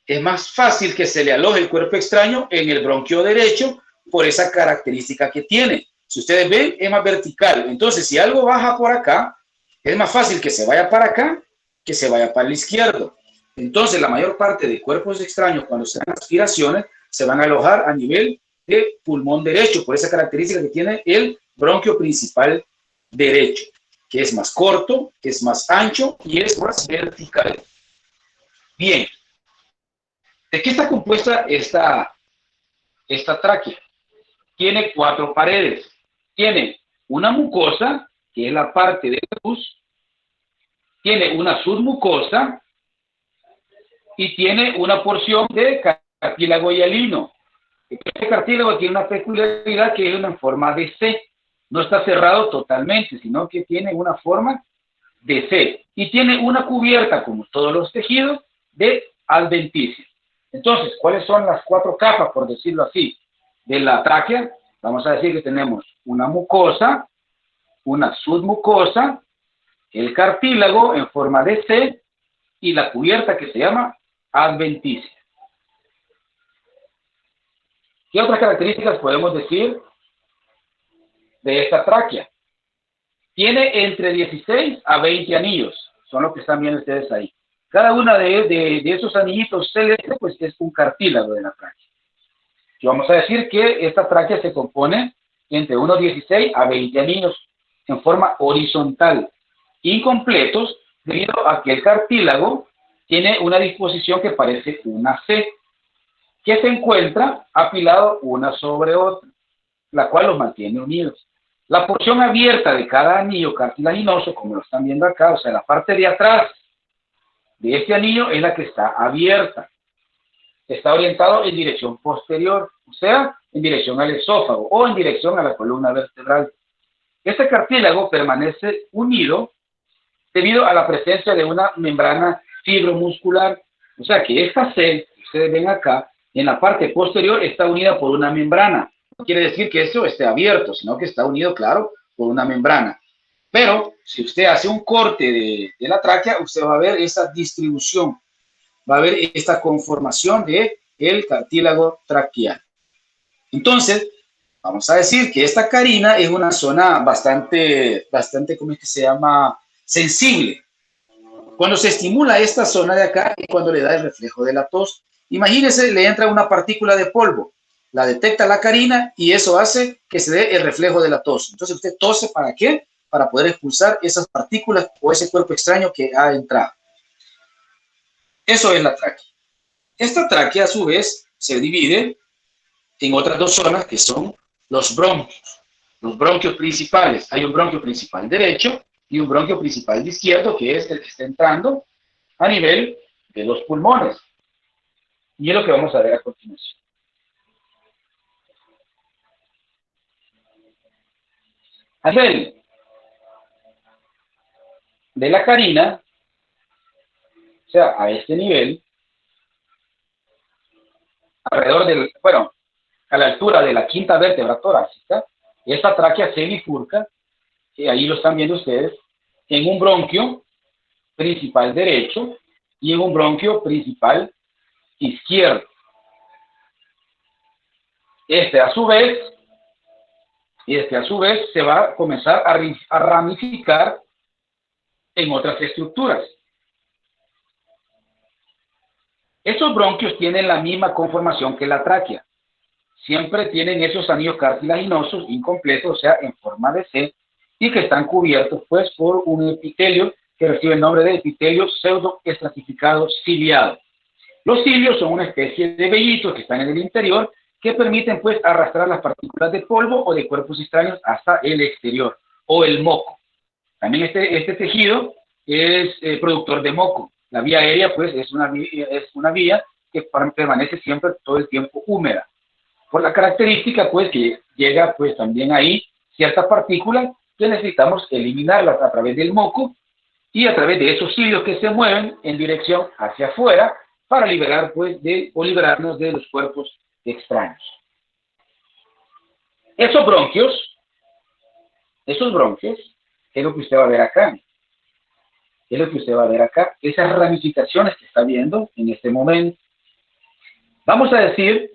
Speaker 1: es más fácil que se le aloje el cuerpo extraño en el bronquio derecho por esa característica que tiene. Si ustedes ven, es más vertical. Entonces, si algo baja por acá, es más fácil que se vaya para acá que se vaya para el izquierdo. Entonces, la mayor parte de cuerpos extraños, cuando se dan aspiraciones, se van a alojar a nivel de pulmón derecho, por esa característica que tiene el bronquio principal derecho, que es más corto, que es más ancho y es más vertical. Bien. ¿De qué está compuesta esta tráquea? Tiene 4 paredes. Tiene una mucosa, que es la parte de la luz. Tiene una submucosa y tiene una porción de cartílago hialino. Este cartílago tiene una peculiaridad que es una forma de C. No está cerrado totalmente, sino que tiene una forma de C. Y tiene una cubierta, como todos los tejidos, de adventicia. Entonces, ¿cuáles son las 4 capas, por decirlo así, de la tráquea? Vamos a decir que tenemos una mucosa, una submucosa, el cartílago en forma de C y la cubierta que se llama adventicia. ¿Qué otras características podemos decir de esta tráquea? Tiene entre 16 a 20 anillos, son los que están viendo ustedes ahí. Cada una de esos anillitos celestes pues, es un cartílago de la tráquea. Y vamos a decir que esta tráquea se compone entre unos 16 a 20 anillos en forma horizontal, incompletos debido a que el cartílago tiene una disposición que parece una C, que se encuentra apilado una sobre otra, la cual los mantiene unidos. La porción abierta de cada anillo cartilaginoso, como lo están viendo acá, o sea, la parte de atrás de este anillo es la que está abierta. Está orientado en dirección posterior, o sea, en dirección al esófago o en dirección a la columna vertebral. Este cartílago permanece unido debido a la presencia de una membrana fibromuscular. O sea que esta C, que ustedes ven acá, en la parte posterior está unida por una membrana. No quiere decir que eso esté abierto, sino que está unido, claro, por una membrana. Pero si usted hace un corte de la tráquea, usted va a ver esa distribución, va a ver esta conformación de el cartílago traqueal. Entonces, vamos a decir que esta carina es una zona bastante, ¿cómo es que se llama? Sensible. Cuando se estimula esta zona de acá es cuando le da el reflejo de la tos. Imagínese, le entra una partícula de polvo, la detecta la carina y eso hace que se dé el reflejo de la tos. Entonces usted tose, ¿para qué? Para poder expulsar esas partículas o ese cuerpo extraño que ha entrado. Eso es la tráquea. Esta tráquea, a su vez, se divide en otras dos zonas que son los bronquios. Los bronquios principales. Hay un bronquio principal derecho y un bronquio principal izquierdo, que es el que está entrando a nivel de los pulmones. Y es lo que vamos a ver a continuación. A nivel de la carina, o sea, a este nivel, alrededor del, bueno, a la altura de la quinta vértebra torácica, esta tráquea se bifurca, y ahí lo están viendo ustedes, en un bronquio principal derecho y en un bronquio principal izquierdo. Este a su vez se va a comenzar a ramificar en otras estructuras. Estos bronquios tienen la misma conformación que la tráquea. Siempre tienen esos anillos cartilaginosos incompletos, o sea, en forma de C, y que están cubiertos pues por un epitelio que recibe el nombre de epitelio pseudoestratificado ciliado. Los cilios son una especie de vellitos que están en el interior que permiten pues arrastrar las partículas de polvo o de cuerpos extraños hasta el exterior, o el moco. También este tejido es productor de moco. La vía aérea pues es una vía que permanece siempre todo el tiempo húmeda. Por la característica pues que llega pues también ahí ciertas partículas que necesitamos eliminarlas a través del moco y a través de esos cilios que se mueven en dirección hacia afuera para liberar pues o liberarnos de los cuerpos extraños. Esos bronquios, es lo que usted va a ver acá. Es lo que usted va a ver acá, esas ramificaciones que está viendo en este momento. Vamos a decir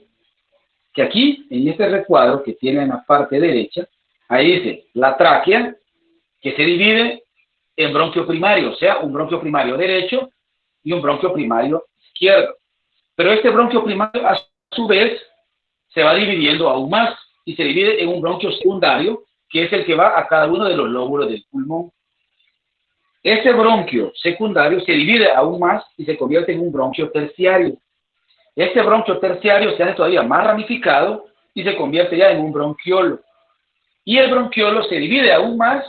Speaker 1: que aquí, en este recuadro que tiene en la parte derecha, ahí dice la tráquea, que se divide en bronquio primario, o sea, un bronquio primario derecho y un bronquio primario izquierdo. Pero este bronquio primario, a su vez, se va dividiendo aún más y se divide en un bronquio secundario, que es el que va a cada uno de los lóbulos del pulmón. Este bronquio secundario se divide aún más y se convierte en un bronquio terciario. Este bronquio terciario se hace todavía más ramificado y se convierte ya en un bronquiolo. Y el bronquiolo se divide aún más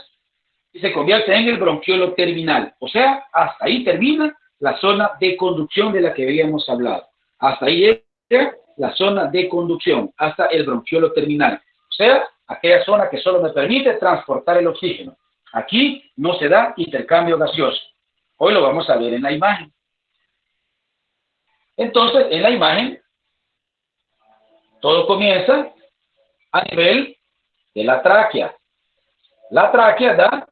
Speaker 1: y se convierte en el bronquiolo terminal. O sea, hasta ahí termina la zona de conducción de la que habíamos hablado. Hasta ahí llega la zona de conducción, hasta el bronquiolo terminal. O sea, aquella zona que solo me permite transportar el oxígeno. Aquí no se da intercambio gaseoso. Hoy lo vamos a ver en la imagen. Entonces, en la imagen, todo comienza a nivel de la tráquea. La tráquea da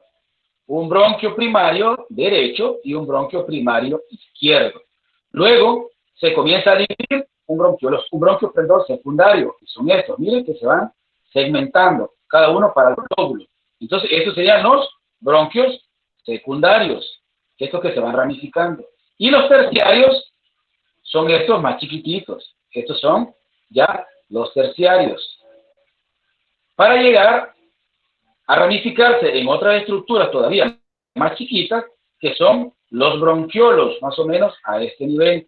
Speaker 1: un bronquio primario derecho y un bronquio primario izquierdo. Luego se comienza a dividir un bronquio secundario, y son estos, miren que se van segmentando, cada uno para los lóbulos. Entonces, estos serían los bronquios secundarios, estos que se van ramificando. Y los terciarios son estos más chiquititos, estos son ya los terciarios. Para llegar a ramificarse en otras estructuras todavía más chiquitas, que son los bronquiolos, más o menos a este nivel.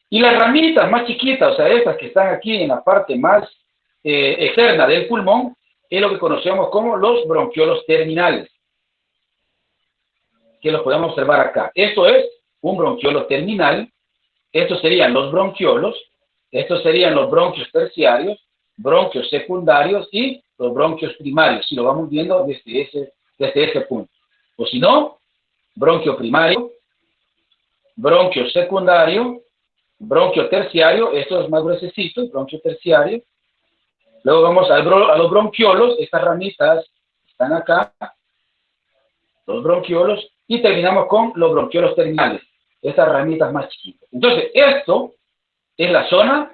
Speaker 1: Y las ramitas más chiquitas, o sea, estas que están aquí en la parte más externa del pulmón, es lo que conocemos como los bronquiolos terminales, que los podemos observar acá. Esto es un bronquiolo terminal, estos serían los bronquiolos, estos serían los bronquios terciarios, bronquios secundarios y los bronquios primarios, si lo vamos viendo desde ese punto. O si no, bronquio primario, bronquio secundario, bronquio terciario, esto es más gruesecito, bronquio terciario. Luego vamos a los bronquiolos, estas ramitas están acá, los bronquiolos, y terminamos con los bronquiolos terminales, estas ramitas más chiquitas. Entonces, esto es la zona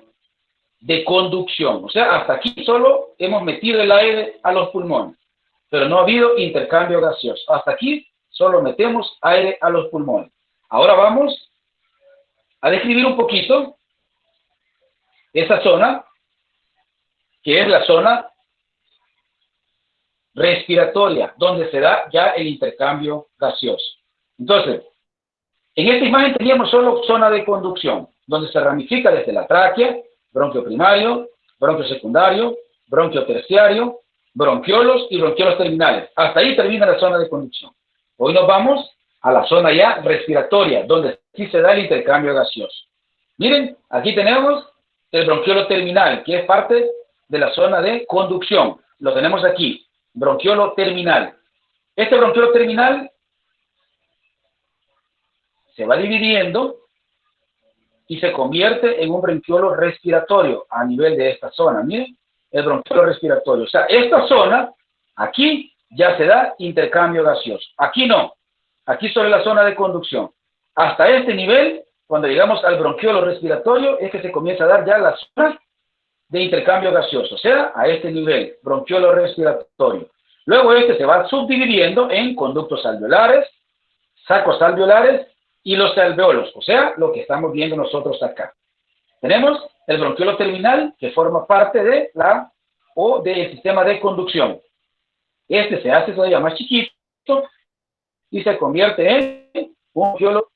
Speaker 1: de conducción. O sea, hasta aquí solo hemos metido el aire a los pulmones, pero no ha habido intercambio gaseoso. Hasta aquí solo metemos aire a los pulmones. Ahora vamos a describir un poquito esa zona, que es la zona respiratoria, donde se da ya el intercambio gaseoso. Entonces, en esta imagen teníamos solo zona de conducción, donde se ramifica desde la tráquea, bronquio primario, bronquio secundario, bronquio terciario, bronquiolos y bronquiolos terminales. Hasta ahí termina la zona de conducción. Hoy nos vamos a la zona ya respiratoria, donde sí se da el intercambio gaseoso. Miren, aquí tenemos el bronquiolo terminal, que es parte de la zona de conducción. Lo tenemos aquí, bronquiolo terminal. Este bronquiolo terminal se va dividiendo y se convierte en un bronquiolo respiratorio a nivel de esta zona. Miren, el bronquiolo respiratorio. O sea, esta zona, aquí ya se da intercambio gaseoso. Aquí no. Aquí solo es la zona de conducción. Hasta este nivel, cuando llegamos al bronquiolo respiratorio, es que se comienza a dar ya la zona de intercambio gaseoso. O sea, a este nivel, bronquiolo respiratorio. Luego este se va subdividiendo en conductos alveolares, sacos alveolares y los alveolos. O sea, lo que estamos viendo nosotros acá. Tenemos el bronquiolo terminal, que forma parte de del sistema de conducción. Este se hace todavía más chiquito y se convierte en un bronquiolo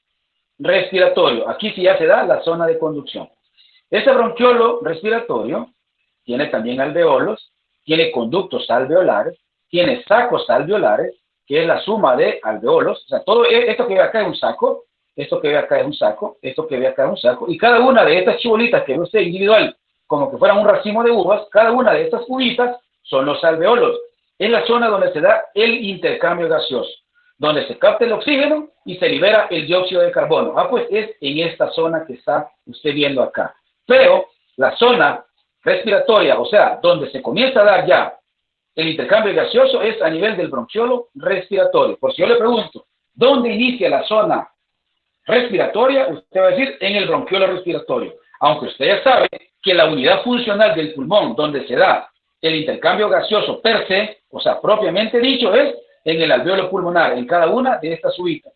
Speaker 1: respiratorio. Aquí sí ya se da la zona de conducción. Este bronquiolo respiratorio tiene también alveolos, tiene conductos alveolares, tiene sacos alveolares, que es la suma de alveolos. O sea, todo esto que ve acá es un saco, esto que ve acá es un saco, esto que ve acá es un saco, y cada una de estas chibolitas que ve usted individual, como que fueran un racimo de uvas, cada una de estas uvitas son los alveolos. Es la zona donde se da el intercambio gaseoso, donde se capta el oxígeno y se libera el dióxido de carbono. Pues es en esta zona que está usted viendo acá. Pero la zona respiratoria, o sea, donde se comienza a dar ya el intercambio gaseoso, es a nivel del bronquiolo respiratorio. Por si yo le pregunto, ¿dónde inicia la zona respiratoria? Usted va a decir, en el bronquiolo respiratorio. Aunque usted ya sabe que la unidad funcional del pulmón, donde se da el intercambio gaseoso per se, o sea, propiamente dicho, es en el alveolo pulmonar, en cada una de estas uvitas.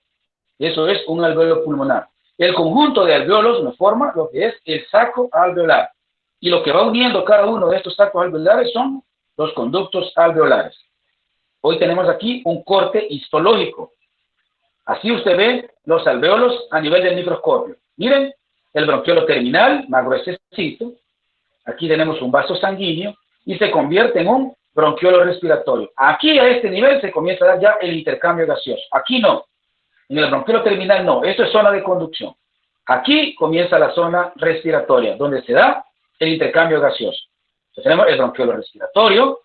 Speaker 1: Eso es un alveolo pulmonar. El conjunto de alveolos nos forma lo que es el saco alveolar. Y lo que va uniendo cada uno de estos sacos alveolares son los conductos alveolares. Hoy tenemos aquí un corte histológico. Así usted ve los alveolos a nivel del microscopio. Miren, el bronquiolo terminal, más gruesecito. Aquí tenemos un vaso sanguíneo y se convierte en un bronquiolo respiratorio. Aquí a este nivel se comienza a dar ya el intercambio gaseoso. Aquí no. En el bronquiolo terminal no. Esto es zona de conducción. Aquí comienza la zona respiratoria, donde se da el intercambio gaseoso. Entonces, tenemos el bronquiolo respiratorio,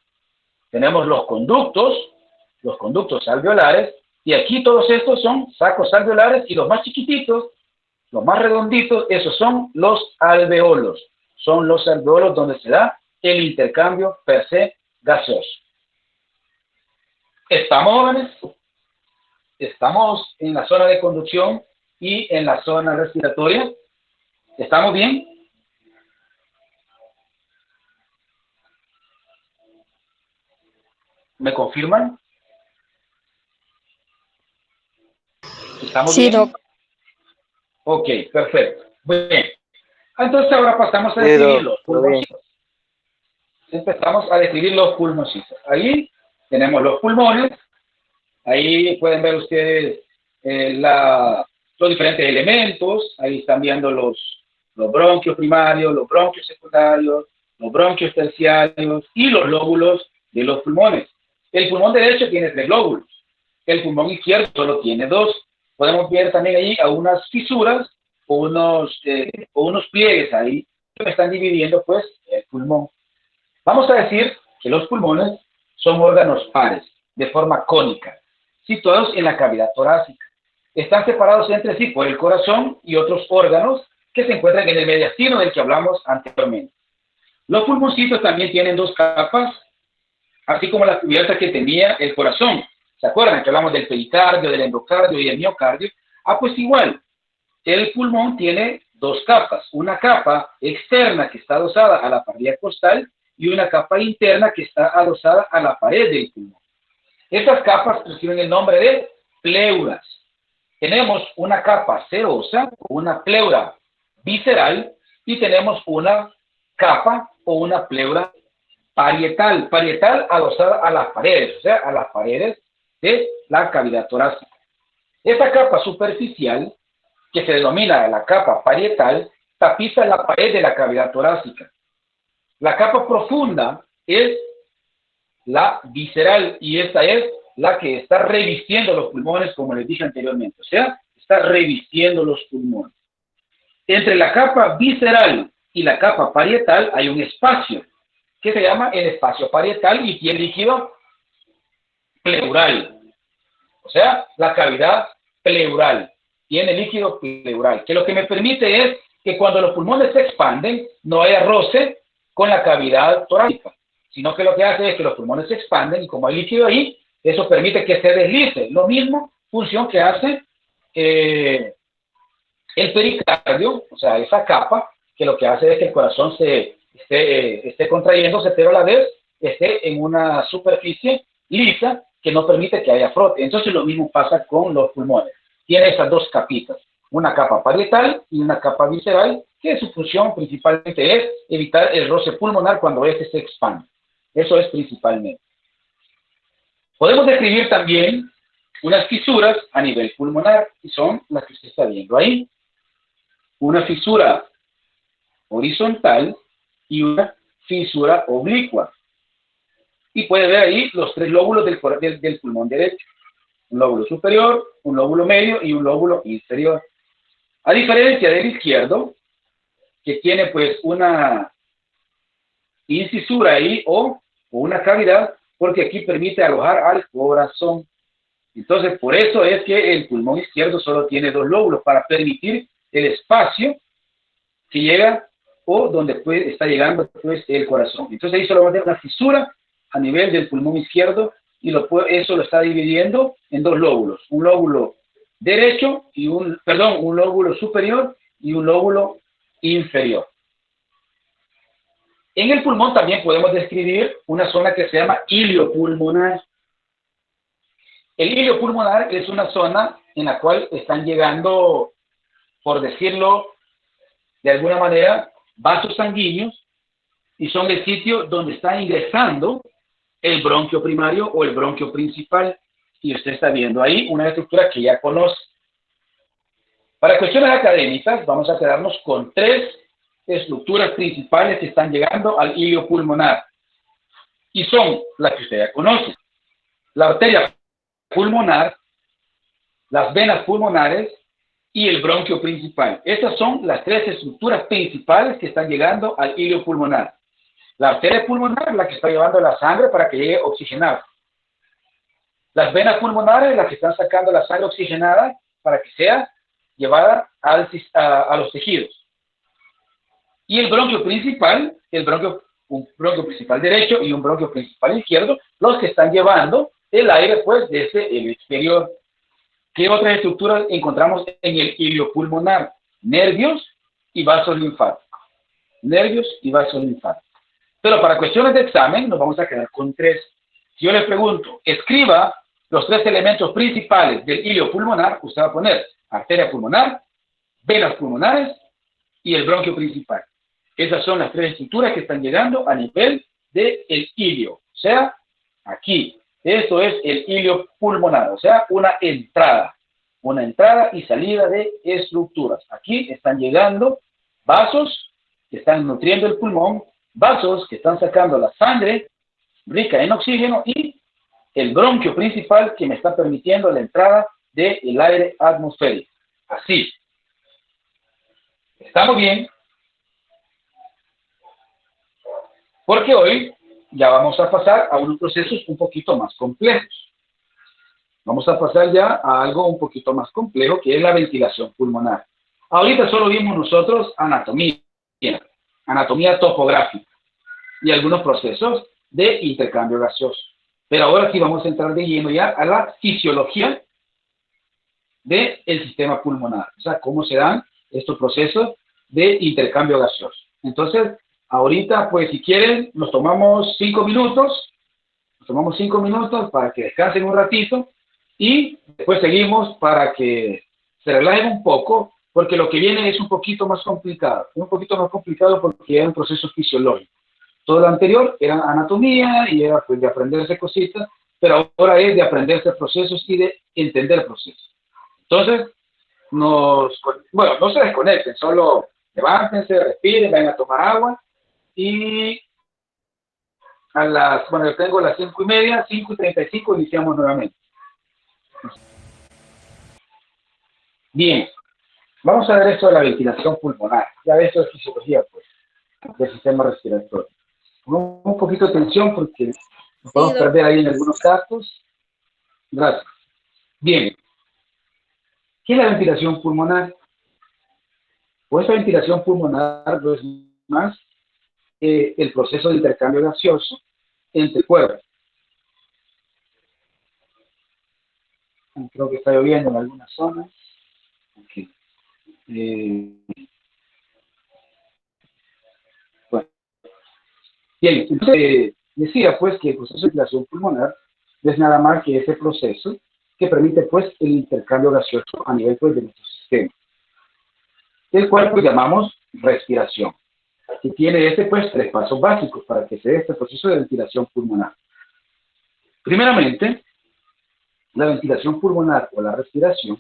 Speaker 1: tenemos los conductos alveolares, y aquí todos estos son sacos alveolares, y los más chiquititos, los más redonditos, esos son los alveolos. Son los alveolos donde se da el intercambio per se gaseoso. ¿Estamos, jóvenes? ¿Estamos en la zona de conducción y en la zona respiratoria? ¿Estamos bien? ¿Me confirman? ¿Estamos
Speaker 4: Sí,
Speaker 1: bien?
Speaker 4: doc.
Speaker 1: Ok, perfecto. Bien. Entonces ahora pasamos a describir los pulmoncitos. Empezamos a describir los pulmoncitos. Ahí tenemos los pulmones. Ahí pueden ver ustedes los diferentes elementos. Ahí están viendo los bronquios primarios, los bronquios secundarios, los bronquios terciarios y los lóbulos de los pulmones. El pulmón derecho tiene 3 lóbulos. El pulmón izquierdo solo tiene 2. Podemos ver también ahí a unas fisuras o unos pliegues ahí que están dividiendo pues el pulmón. Vamos a decir que los pulmones son órganos pares, de forma cónica, situados en la cavidad torácica. Están separados entre sí por el corazón y otros órganos que se encuentran en el mediastino del que hablamos anteriormente. Los pulmoncitos también tienen 2 capas, así como la cubierta que tenía el corazón. ¿Se acuerdan que hablamos del pericardio, del endocardio y del miocardio? Pues igual, el pulmón tiene dos capas, una capa externa que está adosada a la pared costal y una capa interna que está adosada a la pared del pulmón. Estas capas reciben el nombre de pleuras. Tenemos una capa serosa, una pleura visceral, y tenemos una capa o una pleura parietal. Parietal adosada a las paredes, o sea, a las paredes de la cavidad torácica. Esta capa superficial, que se denomina la capa parietal, tapiza la pared de la cavidad torácica. La capa profunda es la visceral, y esta es la que está revistiendo los pulmones, como les dije anteriormente, o sea, está revistiendo los pulmones. Entre la capa visceral y la capa parietal hay un espacio que se llama el espacio parietal y tiene líquido pleural, o sea, la cavidad pleural tiene líquido pleural, que lo que me permite es que cuando los pulmones se expanden no haya roce con la cavidad torácica, sino que lo que hace es que los pulmones se expanden y como hay líquido ahí, eso permite que se deslice. Lo mismo función que hace el pericardio, o sea, esa capa, que lo que hace es que el corazón se esté contrayéndose, pero a la vez esté en una superficie lisa que no permite que haya frote. Entonces lo mismo pasa con los pulmones. Tiene esas dos capitas, una capa parietal y una capa visceral, que su función principalmente es evitar el roce pulmonar cuando este se expande. Eso es principalmente. Podemos describir también unas fisuras a nivel pulmonar, y son las que usted está viendo ahí. Una fisura horizontal y una fisura oblicua. Y puede ver ahí los tres lóbulos del pulmón derecho. Un lóbulo superior, un lóbulo medio y un lóbulo inferior. A diferencia del izquierdo, que tiene pues una incisura ahí o una cavidad, porque aquí permite alojar al corazón. Entonces, por eso es que el pulmón izquierdo solo tiene dos lóbulos, para permitir el espacio que llega o donde está llegando pues, el corazón. Entonces ahí solo va a tener una fisura a nivel del pulmón izquierdo, y eso lo está dividiendo en dos lóbulos, un lóbulo derecho y un lóbulo superior y un lóbulo inferior. En el pulmón también podemos describir una zona que se llama ilio pulmonar. El ilio pulmonar es una zona en la cual están llegando, por decirlo de alguna manera, vasos sanguíneos, y son el sitio donde está ingresando el bronquio primario o el bronquio principal, y usted está viendo ahí una estructura que ya conoce. Para cuestiones académicas vamos a quedarnos con tres estructuras principales que están llegando al ilio pulmonar, y son las que usted ya conoce: la arteria pulmonar, las venas pulmonares y el bronquio principal. Estas son las tres estructuras principales que están llegando al ilio pulmonar. La arteria pulmonar, la que está llevando la sangre para que llegue oxigenada. Las venas pulmonares, las que están sacando la sangre oxigenada para que sea llevada a los tejidos. Y el bronquio principal, un bronquio principal derecho y un bronquio principal izquierdo, los que están llevando el aire pues desde el exterior. ¿Qué otras estructuras encontramos en el ilio pulmonar? Nervios y vasos linfáticos. Nervios y vasos linfáticos. Pero para cuestiones de examen nos vamos a quedar con tres. Si yo les pregunto, escriba los tres elementos principales del ilio pulmonar, usted va a poner arteria pulmonar, venas pulmonares y el bronquio principal. Esas son las tres estructuras que están llegando a nivel del ilio. O sea, aquí. Esto es el ilio pulmonar, o sea, una entrada y salida de estructuras. Aquí están llegando vasos que están nutriendo el pulmón, vasos que están sacando la sangre rica en oxígeno, y el bronquio principal que me está permitiendo la entrada del aire atmosférico. Así. ¿Estamos bien? Porque hoy ya vamos a pasar a unos procesos un poquito más complejos. Vamos a pasar ya a algo un poquito más complejo, que es la ventilación pulmonar. Ahorita solo vimos nosotros anatomía topográfica y algunos procesos de intercambio gaseoso. Pero ahora sí vamos a entrar de lleno ya a la fisiología del sistema pulmonar, o sea, cómo se dan estos procesos de intercambio gaseoso. Entonces, ahorita, pues, si quieren, nos tomamos 5 minutos para que descansen un ratito y después seguimos para que se relajen un poco, porque lo que viene es un poquito más complicado porque es un proceso fisiológico. Todo lo anterior era anatomía y era pues de aprenderse cositas, pero ahora es de aprenderse procesos y de entender procesos. Entonces, no se desconecten, solo levántense, respiren, vayan a tomar agua y yo tengo las 5:30, 5:35 iniciamos nuevamente. Bien, vamos a ver esto de la ventilación pulmonar. Ya ves, esto es fisiología, pues, del sistema respiratorio. Un poquito de atención porque nos podemos perder ahí en algunos datos. Gracias. Bien, ¿qué es la ventilación pulmonar? Pues la ventilación pulmonar no es más el proceso de intercambio gaseoso entre cuerpos. Creo que está lloviendo en algunas zonas. Okay. Bueno. Bien, entonces decía pues que el proceso de ventilación pulmonar no es nada más que ese proceso que permite pues el intercambio gaseoso a nivel pues de nuestro sistema, el cual pues llamamos respiración, que tiene pues 3 pasos básicos para que se dé este proceso de ventilación pulmonar. Primeramente, la ventilación pulmonar o la respiración,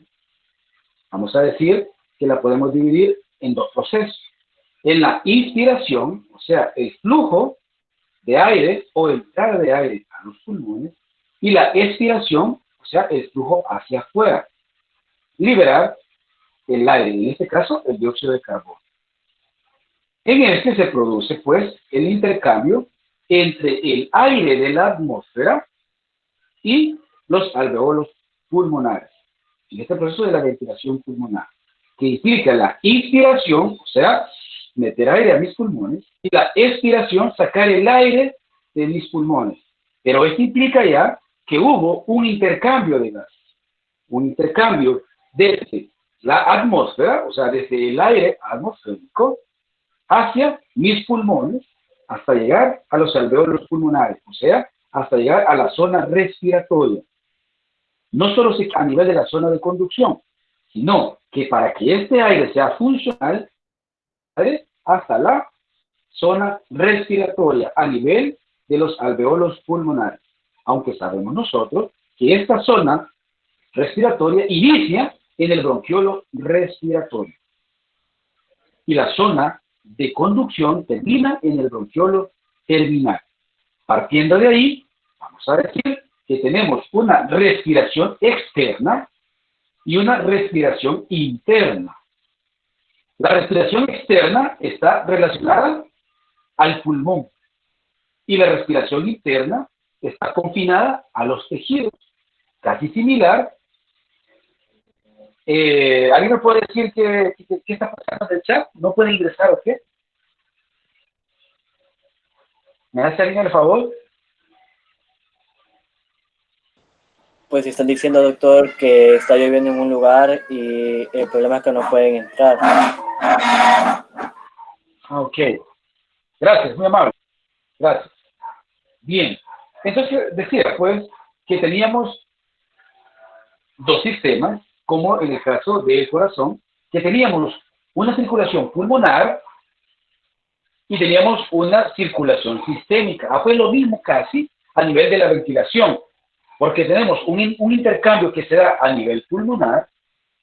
Speaker 1: vamos a decir que la podemos dividir en 2 procesos. En la inspiración, o sea, el flujo de aire o entrada de aire a los pulmones, y la expiración, o sea, el flujo hacia afuera. Liberar el aire, en este caso, el dióxido de carbono. En este se produce, pues, el intercambio entre el aire de la atmósfera y los alveolos pulmonares. En este proceso de la ventilación pulmonar, que implica la inspiración, o sea, meter aire a mis pulmones, y la expiración, sacar el aire de mis pulmones. Pero esto implica ya que hubo un intercambio de gases, un intercambio desde la atmósfera, o sea, desde el aire atmosférico, hacia mis pulmones, hasta llegar a los alveolos pulmonares, o sea, hasta llegar a la zona respiratoria. No solo a nivel de la zona de conducción, sino que para que este aire sea funcional, hasta la zona respiratoria, a nivel de los alveolos pulmonares. Aunque sabemos nosotros que esta zona respiratoria inicia en el bronquiolo respiratorio. Y la zona de conducción termina en el bronquiolo terminal. Partiendo de ahí, vamos a decir que tenemos una respiración externa y una respiración interna. La respiración externa está relacionada al pulmón y la respiración interna está confinada a los tejidos, casi similar. ¿Alguien me puede decir qué está pasando en el chat? ¿No puede ingresar o qué? ¿Me hace alguien el favor?
Speaker 2: Pues están diciendo, doctor, que está lloviendo en un lugar y el problema es que no pueden entrar.
Speaker 1: Ok. Gracias, muy amable. Gracias. Bien. Entonces, decía, pues, que teníamos 2 sistemas, como en el caso del corazón, que teníamos una circulación pulmonar y teníamos una circulación sistémica. Pues lo mismo casi a nivel de la ventilación, porque tenemos un intercambio que se da a nivel pulmonar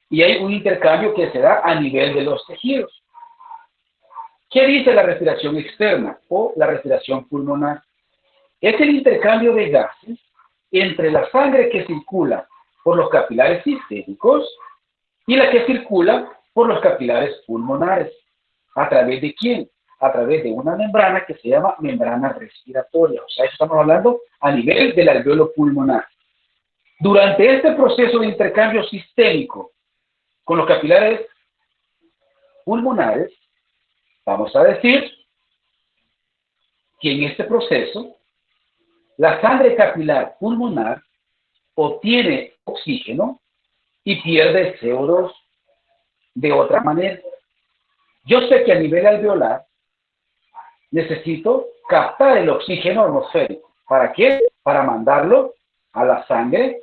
Speaker 1: y hay un intercambio que se da a nivel de los tejidos. ¿Qué dice la respiración externa o la respiración pulmonar? Es el intercambio de gases entre la sangre que circula por los capilares sistémicos y la que circula por los capilares pulmonares. ¿A través de quién? A través de una membrana que se llama membrana respiratoria. O sea, estamos hablando a nivel del alveolo pulmonar. Durante este proceso de intercambio sistémico con los capilares pulmonares, vamos a decir que en este proceso La sangre capilar pulmonar obtiene oxígeno y pierde CO2 de otra manera. Yo sé que a nivel alveolar necesito captar el oxígeno atmosférico. ¿Para qué? Para mandarlo a la sangre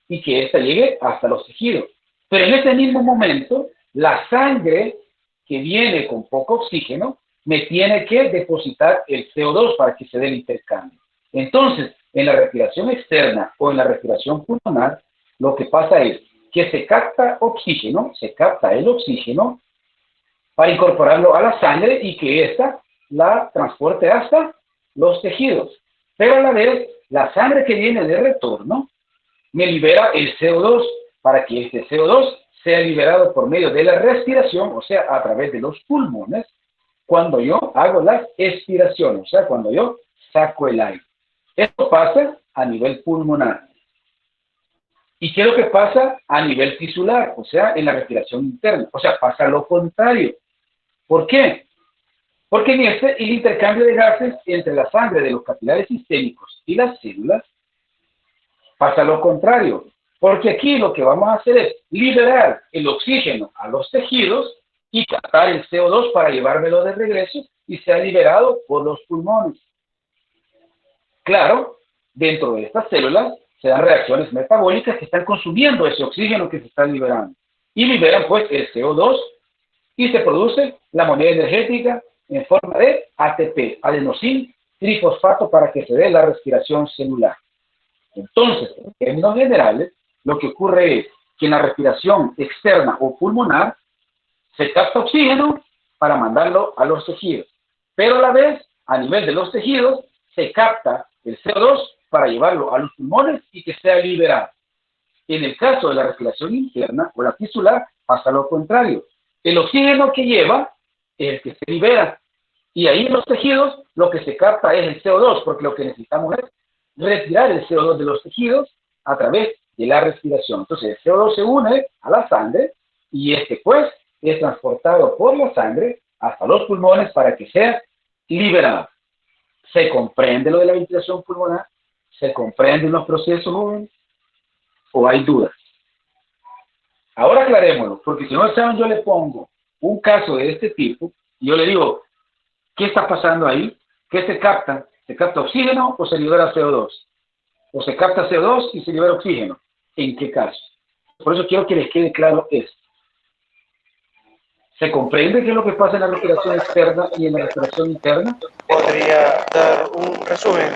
Speaker 1: y que ésta llegue hasta los tejidos. Pero en ese mismo momento, la sangre que viene con poco oxígeno me tiene que depositar el CO2 para que se dé el intercambio. Entonces, en la respiración externa o en la respiración pulmonar, lo que pasa es que se capta oxígeno, se capta el oxígeno para incorporarlo a la sangre y que ésta la transporte hasta los tejidos. Pero a la vez, la sangre que viene de retorno me libera el CO2 para que este CO2 sea liberado por medio de la respiración, o sea, a través de los pulmones, cuando yo hago la expiración, o sea, cuando yo saco el aire. Esto pasa a nivel pulmonar. ¿Y qué es lo que pasa a nivel tisular? O sea, en la respiración interna. O sea, pasa lo contrario. ¿Por qué? Porque en el intercambio de gases entre la sangre de los capilares sistémicos y las células pasa lo contrario. Porque aquí lo que vamos a hacer es liberar el oxígeno a los tejidos y captar el CO2 para llevármelo de regreso y sea liberado por los pulmones. Claro, dentro de estas células se dan reacciones metabólicas que están consumiendo ese oxígeno que se está liberando. Y liberan pues el CO2 y se produce la moneda energética en forma de ATP, adenosín trifosfato, para que se dé la respiración celular. Entonces, en términos generales, lo que ocurre es que en la respiración externa o pulmonar se capta oxígeno para mandarlo a los tejidos, pero a la vez, a nivel de los tejidos, se capta el CO2 para llevarlo a los pulmones y que sea liberado. En el caso de la respiración interna o la tisular, pasa lo contrario. El oxígeno que lleva es el que se libera. Y ahí en los tejidos lo que se capta es el CO2, porque lo que necesitamos es retirar el CO2 de los tejidos a través de la respiración. Entonces el CO2 se une a la sangre y este pues es transportado por la sangre hasta los pulmones para que sea liberado. ¿Se comprende lo de la ventilación pulmonar? ¿Se comprenden los procesos, jóvenes? ¿O hay dudas? Ahora aclarémoslo, porque si no saben, yo le pongo un caso de este tipo y yo le digo, ¿qué está pasando ahí? ¿Qué se capta? ¿Se capta oxígeno o se libera CO2? ¿O se capta CO2 y se libera oxígeno? ¿En qué caso? Por eso quiero que les quede claro esto. ¿Se comprende qué es lo que pasa en la respiración externa y en la respiración interna?
Speaker 4: ¿Podría dar un resumen,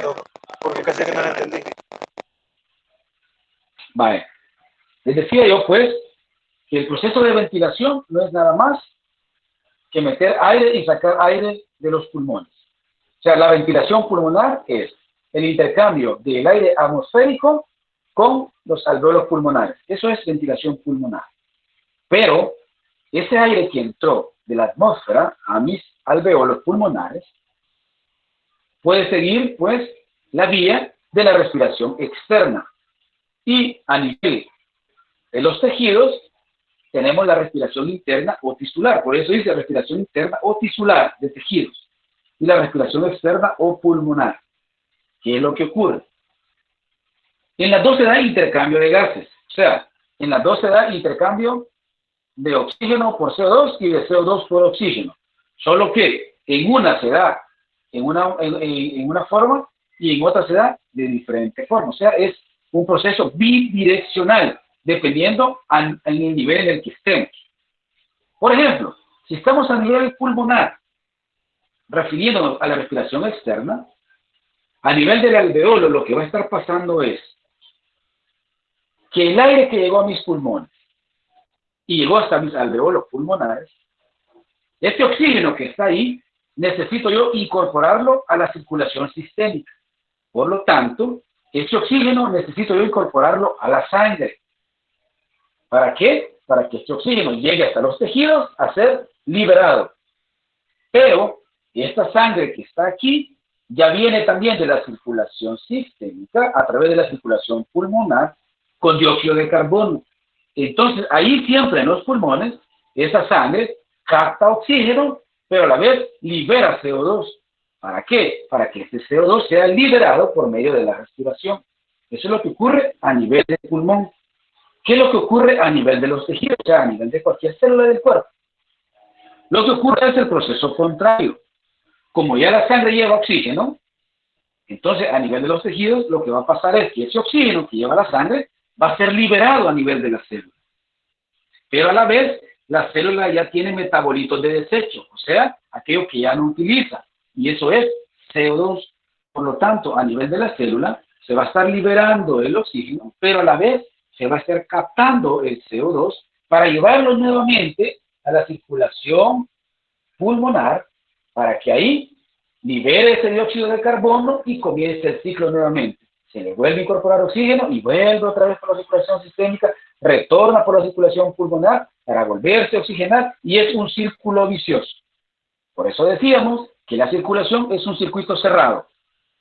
Speaker 4: porque casi que no lo entendí?
Speaker 1: Vale. Les decía yo, pues, que el proceso de ventilación no es nada más que meter aire y sacar aire de los pulmones. O sea, la ventilación pulmonar es el intercambio del aire atmosférico con los alvéolos pulmonares. Eso es ventilación pulmonar. Pero ese aire que entró de la atmósfera a mis alvéolos pulmonares puede seguir, pues, la vía de la respiración externa. Y a nivel de los tejidos tenemos la respiración interna o tisular. Por eso dice respiración interna o tisular de tejidos. Y la respiración externa o pulmonar. ¿Qué es lo que ocurre? En las dos se da intercambio de gases. O sea, en las dos se da intercambio de oxígeno por CO2 y de CO2 por oxígeno. Solo que en una se da en una forma y en otra se da de diferente forma. O sea, es un proceso bidireccional, dependiendo en el nivel en el que estemos. Por ejemplo, si estamos a nivel pulmonar, refiriéndonos a la respiración externa, a nivel del alveolo lo que va a estar pasando es que el aire que llegó a mis pulmones y llegó hasta mis alveolos pulmonares, este oxígeno que está ahí, necesito yo incorporarlo a la circulación sistémica. Por lo tanto, ese oxígeno necesito yo incorporarlo a la sangre. ¿Para qué? Para que este oxígeno llegue hasta los tejidos a ser liberado. Pero esta sangre que está aquí ya viene también de la circulación sistémica a través de la circulación pulmonar con dióxido de carbono. Entonces, ahí siempre en los pulmones, esa sangre capta oxígeno, pero a la vez libera CO2. ¿Para qué? Para que este CO2 sea liberado por medio de la respiración. Eso es lo que ocurre a nivel del pulmón. ¿Qué es lo que ocurre a nivel de los tejidos? O sea, a nivel de cualquier célula del cuerpo. Lo que ocurre es el proceso contrario. Como ya la sangre lleva oxígeno, entonces a nivel de los tejidos lo que va a pasar es que ese oxígeno que lleva la sangre va a ser liberado a nivel de la célula. Pero a la vez, la célula ya tiene metabolitos de desecho, o sea, aquello que ya no utiliza. Y eso es CO2. Por lo tanto, a nivel de la célula, se va a estar liberando el oxígeno, pero a la vez se va a estar captando el CO2 para llevarlo nuevamente a la circulación pulmonar, para que ahí libere ese dióxido de carbono y comience el ciclo nuevamente. Se le vuelve a incorporar oxígeno y vuelve otra vez por la circulación sistémica, retorna por la circulación pulmonar para volverse a oxigenar y es un círculo vicioso. Por eso decíamos que la circulación es un circuito cerrado,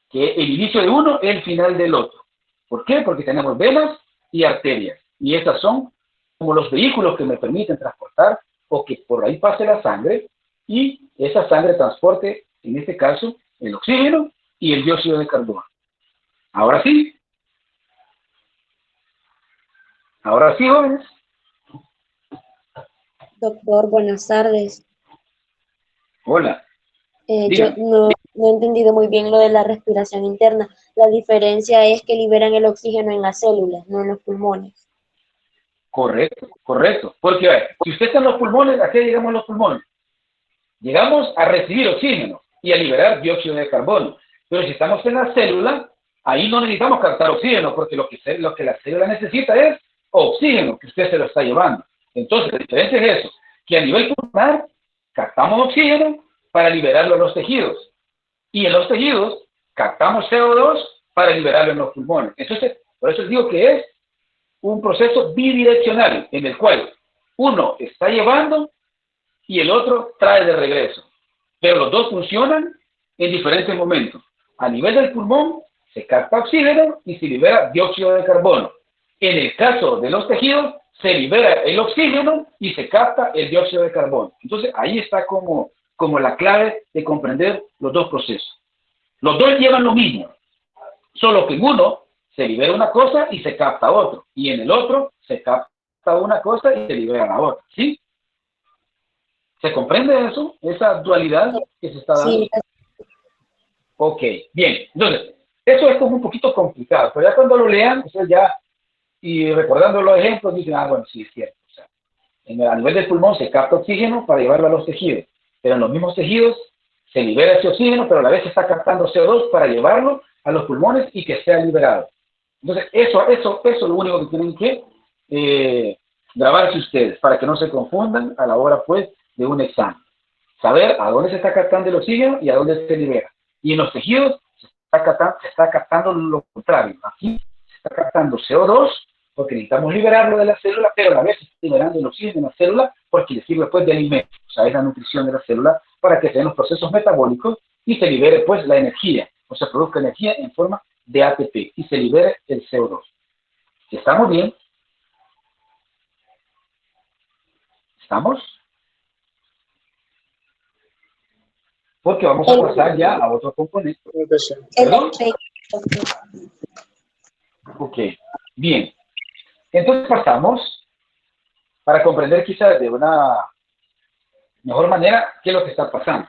Speaker 1: que el inicio de uno es el final del otro. ¿Por qué? Porque tenemos venas y arterias, y estas son como los vehículos que me permiten transportar o que por ahí pase la sangre y esa sangre transporte, en este caso, el oxígeno y el dióxido de carbono. Ahora sí, jóvenes.
Speaker 5: Doctor, buenas tardes.
Speaker 1: Hola.
Speaker 5: Yo no he entendido muy bien lo de la respiración interna. La diferencia es que liberan el oxígeno en las células, no en los pulmones.
Speaker 1: Correcto, correcto. Porque, a ver, si usted está en los pulmones, ¿a qué llegamos los pulmones? Llegamos a recibir oxígeno y a liberar dióxido de carbono. Pero si estamos en la célula, ahí no necesitamos captar oxígeno, porque lo que la célula necesita es oxígeno, que usted se lo está llevando. Entonces, la diferencia es eso, que a nivel pulmonar captamos oxígeno para liberarlo en los tejidos. Y en los tejidos captamos CO2 para liberarlo en los pulmones. Entonces, por eso digo que es un proceso bidireccional, en el cual uno está llevando y el otro trae de regreso. Pero los dos funcionan en diferentes momentos. A nivel del pulmón se capta oxígeno y se libera dióxido de carbono. En el caso de los tejidos, se libera el oxígeno y se capta el dióxido de carbono. Entonces, ahí está como la clave de comprender los dos procesos. Los dos llevan lo mismo, solo que en uno se libera una cosa y se capta otro, y en el otro se capta una cosa y se libera la otra, ¿sí? ¿Se comprende eso? Esa dualidad que se está dando.
Speaker 5: Sí.
Speaker 1: Ok, bien. Entonces, eso es como un poquito complicado, pero ya cuando lo lean, ustedes ya, y recordando los ejemplos, dicen, bueno, sí, es cierto. O sea, a nivel del pulmón se capta oxígeno para llevarlo a los tejidos, pero en los mismos tejidos se libera ese oxígeno, pero a la vez se está captando CO2 para llevarlo a los pulmones y que sea liberado. Entonces, eso es lo único que tienen que grabarse ustedes, para que no se confundan a la hora, pues, de un examen. Saber a dónde se está captando el oxígeno y a dónde se libera. Y en los tejidos se está captando lo contrario. Aquí se está captando CO2, porque necesitamos liberarlo de la célula, pero a la vez se está liberando el oxígeno en la célula, porque le sirve, pues, de alimento. O sea, es la nutrición de la célula para que se den los procesos metabólicos y se libere, pues, la energía. O se produzca energía en forma de ATP y se libere el CO2. ¿Estamos bien? ¿Estamos? Porque vamos a pasar ya a otro componente. ¿Perdón? Ok, bien. Entonces pasamos, para comprender quizás de una mejor manera qué es lo que está pasando.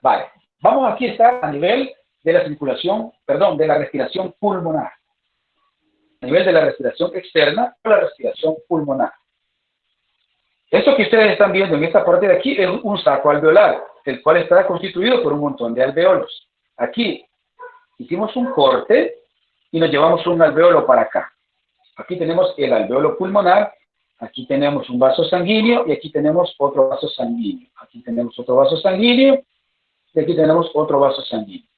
Speaker 1: Vale, vamos aquí a estar a nivel de la circulación, perdón, de la respiración pulmonar. A nivel de la respiración externa o la respiración pulmonar. Esto que ustedes están viendo en esta parte de aquí es un saco alveolar, el cual está constituido por un montón de alveolos. Aquí hicimos un corte y nos llevamos un alveolo para acá. Aquí tenemos el alveolo pulmonar, aquí tenemos un vaso sanguíneo y aquí tenemos otro vaso sanguíneo. Aquí tenemos otro vaso sanguíneo y aquí tenemos otro vaso sanguíneo.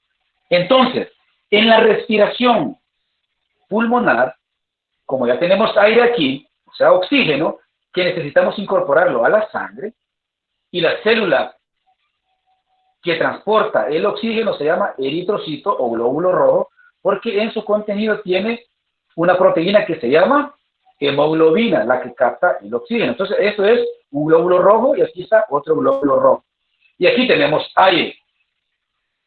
Speaker 1: Entonces, en la respiración pulmonar, como ya tenemos aire aquí, o sea, oxígeno, que necesitamos incorporarlo a la sangre, y la célula que transporta el oxígeno se llama eritrocito o glóbulo rojo, porque en su contenido tiene una proteína que se llama hemoglobina, la que capta el oxígeno. Entonces, esto es un glóbulo rojo y aquí está otro glóbulo rojo. Y aquí tenemos aire.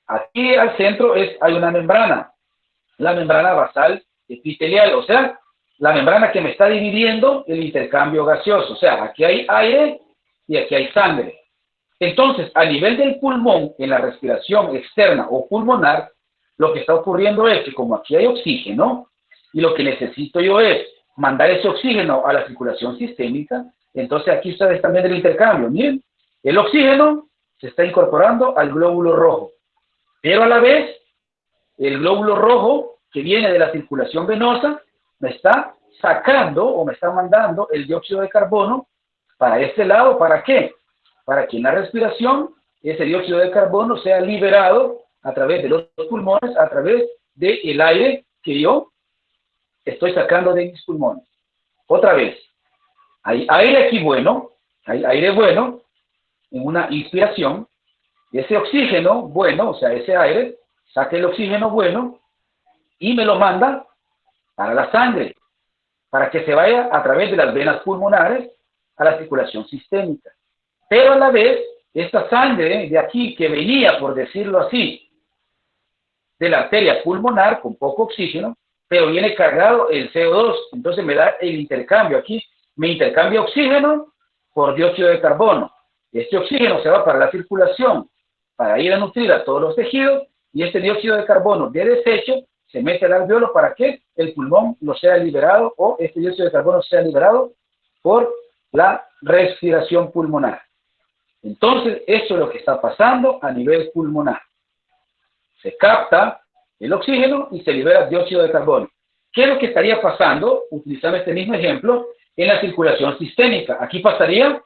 Speaker 1: aquí al centro hay una membrana, la membrana basal epitelial, o sea, la membrana que me está dividiendo el intercambio gaseoso. O sea, aquí hay aire y aquí hay sangre. Entonces, a nivel del pulmón, en la respiración externa o pulmonar, lo que está ocurriendo es que como aquí hay oxígeno, y lo que necesito yo es mandar ese oxígeno a la circulación sistémica, entonces aquí ustedes están viendo el intercambio. Miren, el oxígeno se está incorporando al glóbulo rojo, pero a la vez, el glóbulo rojo que viene de la circulación venosa me está sacando o me está mandando el dióxido de carbono para este lado. ¿Para qué? Para que en la respiración ese dióxido de carbono sea liberado a través de los pulmones, a través del aire que yo estoy sacando de mis pulmones. Otra vez, hay aire aquí bueno, hay aire bueno en una inspiración, ese oxígeno bueno, o sea, ese aire, saca el oxígeno bueno y me lo manda para la sangre, para que se vaya a través de las venas pulmonares a la circulación sistémica. Pero a la vez, esta sangre de aquí que venía, por decirlo así, de la arteria pulmonar con poco oxígeno, pero viene cargado el CO2, entonces me da el intercambio aquí, me intercambia oxígeno por dióxido de carbono. Este oxígeno se va para la circulación, para ir a nutrir a todos los tejidos, y este dióxido de carbono de desecho se mete al alveolo para que el pulmón lo sea liberado, o este dióxido de carbono sea liberado por la respiración pulmonar. Entonces, eso es lo que está pasando a nivel pulmonar. Se capta el oxígeno y se libera dióxido de carbono. ¿Qué es lo que estaría pasando, utilizando este mismo ejemplo, en la circulación sistémica? Aquí pasaría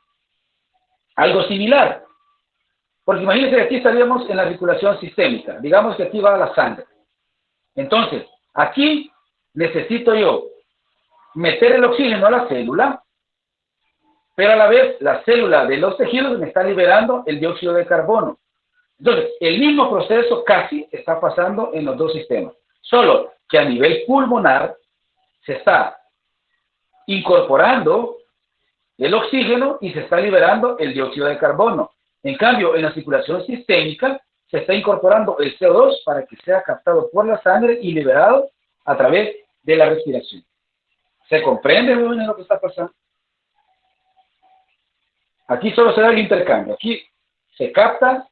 Speaker 1: algo similar. Porque imagínense que aquí estaríamos en la circulación sistémica. Digamos que aquí va la sangre. Entonces, aquí necesito yo meter el oxígeno a la célula, pero a la vez la célula de los tejidos me está liberando el dióxido de carbono. Entonces, el mismo proceso casi está pasando en los dos sistemas, solo que a nivel pulmonar se está incorporando el oxígeno y se está liberando el dióxido de carbono. En cambio, en la circulación sistémica se está incorporando el CO2 para que sea captado por la sangre y liberado a través de la respiración. ¿Se comprende muy bien lo que está pasando? Aquí solo se da el intercambio. Aquí se capta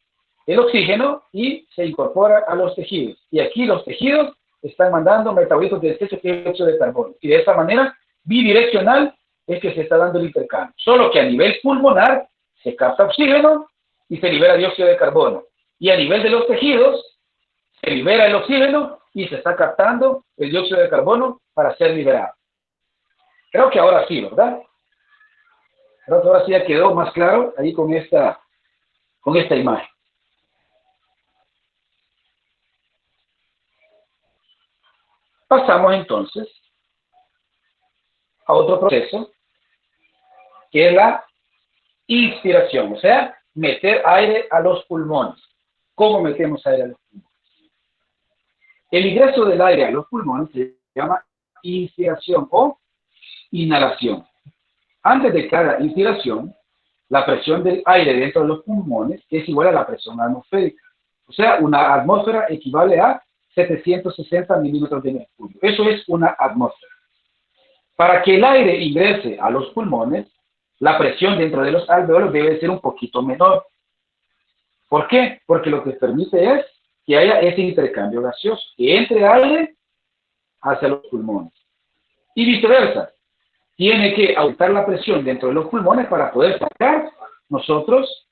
Speaker 1: el oxígeno y se incorpora a los tejidos. Y aquí los tejidos están mandando metabolitos de desecho que es dióxido de carbono. Y de esa manera, bidireccional, es que se está dando el intercambio. Solo que a nivel pulmonar se capta oxígeno y se libera dióxido de carbono. Y a nivel de los tejidos se libera el oxígeno y se está captando el dióxido de carbono para ser liberado. Creo que ahora sí, ¿verdad? Creo que ahora sí ya quedó más claro ahí con esta imagen. Pasamos entonces a otro proceso, que es la inspiración, o sea, meter aire a los pulmones. ¿Cómo metemos aire a los pulmones? El ingreso del aire a los pulmones se llama inspiración o inhalación. Antes de cada inspiración, la presión del aire dentro de los pulmones es igual a la presión atmosférica. O sea, una atmósfera equivale a 760 milímetros de mercurio. Eso es una atmósfera. Para que el aire ingrese a los pulmones, la presión dentro de los alveolos debe ser un poquito menor. ¿Por qué? Porque lo que permite es que haya ese intercambio gaseoso, que entre aire hacia los pulmones. Y viceversa. Tiene que aumentar la presión dentro de los pulmones para poder sacar nosotros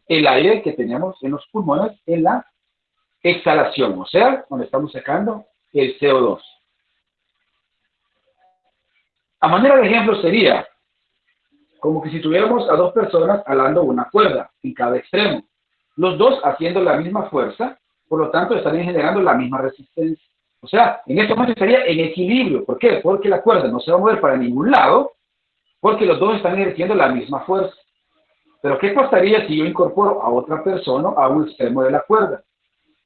Speaker 1: el aire que tenemos en los pulmones en la exhalación, o sea, cuando estamos sacando el CO2. A manera de ejemplo sería como que si tuviéramos a dos personas jalando una cuerda en cada extremo, los dos haciendo la misma fuerza, por lo tanto estarían generando la misma resistencia. O sea, en este momento estaría en equilibrio. ¿Por qué? Porque la cuerda no se va a mover para ningún lado, porque los dos están ejerciendo la misma fuerza. Pero ¿qué pasaría si yo incorporo a otra persona a un extremo de la cuerda?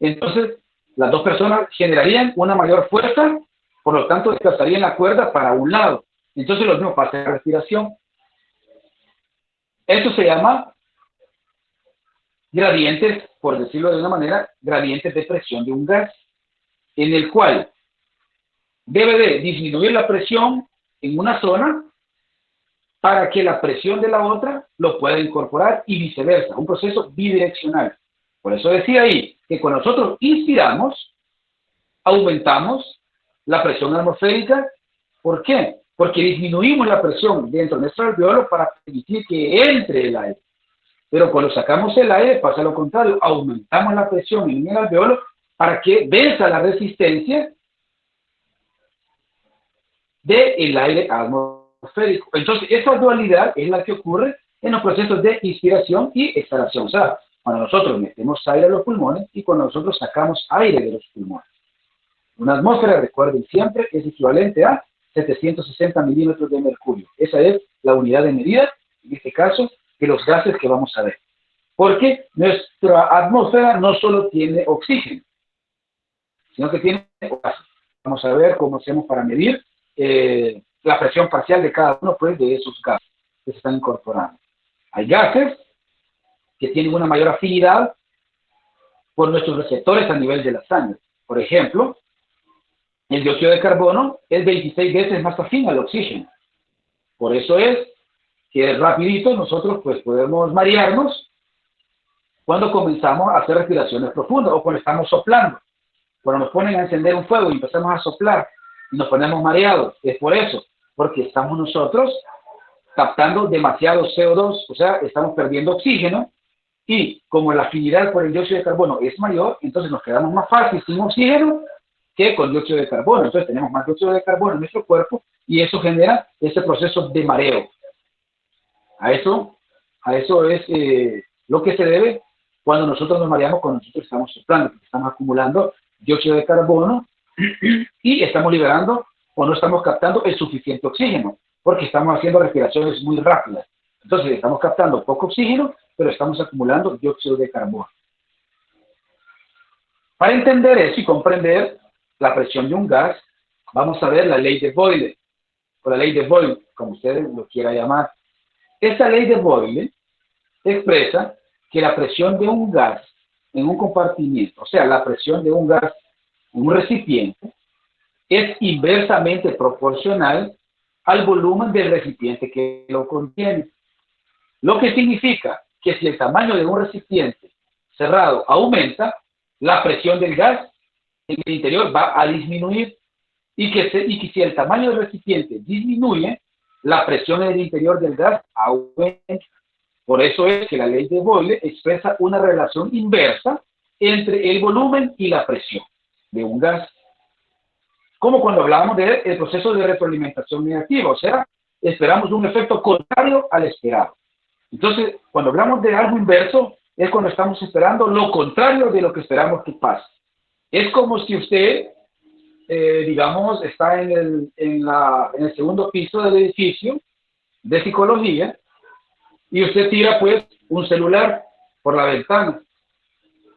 Speaker 1: Entonces, las dos personas generarían una mayor fuerza, por lo tanto, desplazarían la cuerda para un lado. Entonces, lo mismo pasa en la respiración. Esto se llama gradientes, por decirlo de una manera, gradientes de presión de un gas, en el cual debe de disminuir la presión en una zona para que la presión de la otra lo pueda incorporar y viceversa, un proceso bidireccional. Por eso decía ahí que cuando nosotros inspiramos, aumentamos la presión atmosférica. ¿Por qué? Porque disminuimos la presión dentro de nuestro alveolo para permitir que entre el aire. Pero cuando sacamos el aire pasa lo contrario, aumentamos la presión en el alveolo para que venza la resistencia del aire atmosférico. Entonces, esa dualidad es la que ocurre en los procesos de inspiración y exhalación. O sea, cuando nosotros metemos aire a los pulmones y cuando nosotros sacamos aire de los pulmones. Una atmósfera, recuerden siempre, es equivalente a 760 milímetros de mercurio. Esa es la unidad de medida, en este caso, de los gases que vamos a ver. Porque nuestra atmósfera no solo tiene oxígeno, sino que tiene gases. Vamos a ver cómo hacemos para medir la presión parcial de cada uno pues, de esos gases que se están incorporando. Hay gases que tienen una mayor afinidad por nuestros receptores a nivel de la sangre. Por ejemplo, el dióxido de carbono es 26 veces más afín al oxígeno. Por eso es que rapidito nosotros pues podemos marearnos cuando comenzamos a hacer respiraciones profundas o cuando estamos soplando. Cuando nos ponen a encender un fuego y empezamos a soplar y nos ponemos mareados, es por eso, porque estamos nosotros captando demasiado CO2, o sea, estamos perdiendo oxígeno, y como la afinidad por el dióxido de carbono es mayor, entonces nos quedamos más fácil sin oxígeno que con dióxido de carbono. Entonces tenemos más dióxido de carbono en nuestro cuerpo y eso genera ese proceso de mareo. A eso es lo que se debe cuando nosotros nos mareamos, cuando nosotros estamos soplando, porque estamos acumulando dióxido de carbono y estamos liberando o no estamos captando el suficiente oxígeno, porque estamos haciendo respiraciones muy rápidas. Entonces estamos captando poco oxígeno, pero estamos acumulando dióxido de carbono. Para entender eso y comprender la presión de un gas, vamos a ver la ley de Boyle, o la ley de Boyle, como ustedes lo quieran llamar. Esta ley de Boyle expresa que la presión de un gas en un compartimiento, o sea, la presión de un gas en un recipiente, es inversamente proporcional al volumen del recipiente que lo contiene. Lo que significa que si el tamaño de un recipiente cerrado aumenta, la presión del gas en el interior va a disminuir y que si el tamaño del recipiente disminuye, la presión en el interior del gas aumenta. Por eso es que la ley de Boyle expresa una relación inversa entre el volumen y la presión de un gas. Como cuando hablábamos del proceso de retroalimentación negativa, o sea, esperamos un efecto contrario al esperado. Entonces, cuando hablamos de algo inverso, es cuando estamos esperando lo contrario de lo que esperamos que pase. Es como si usted, digamos, está en el segundo piso del edificio de psicología y usted tira, pues, un celular por la ventana.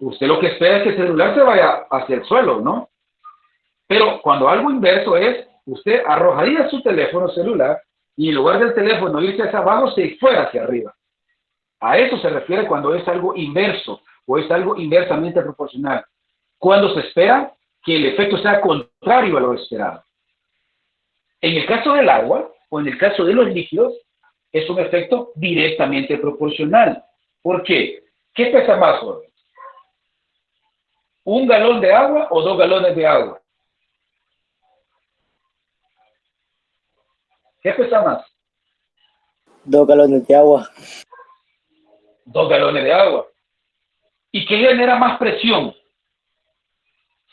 Speaker 1: Usted lo que espera es que el celular se vaya hacia el suelo, ¿no? Pero cuando algo inverso es, usted arrojaría su teléfono celular y en lugar del teléfono irse hacia abajo, se fuera hacia arriba. A eso se refiere cuando es algo inverso o es algo inversamente proporcional. Cuando se espera que el efecto sea contrario a lo esperado. En el caso del agua o en el caso de los líquidos, es un efecto directamente proporcional. ¿Por qué? ¿Qué pesa más, Jorge? ¿Un galón de agua o 2 galones de agua? ¿Qué pesa más?
Speaker 2: 2 galones de agua.
Speaker 1: 2 galones de agua. ¿Y qué genera más presión?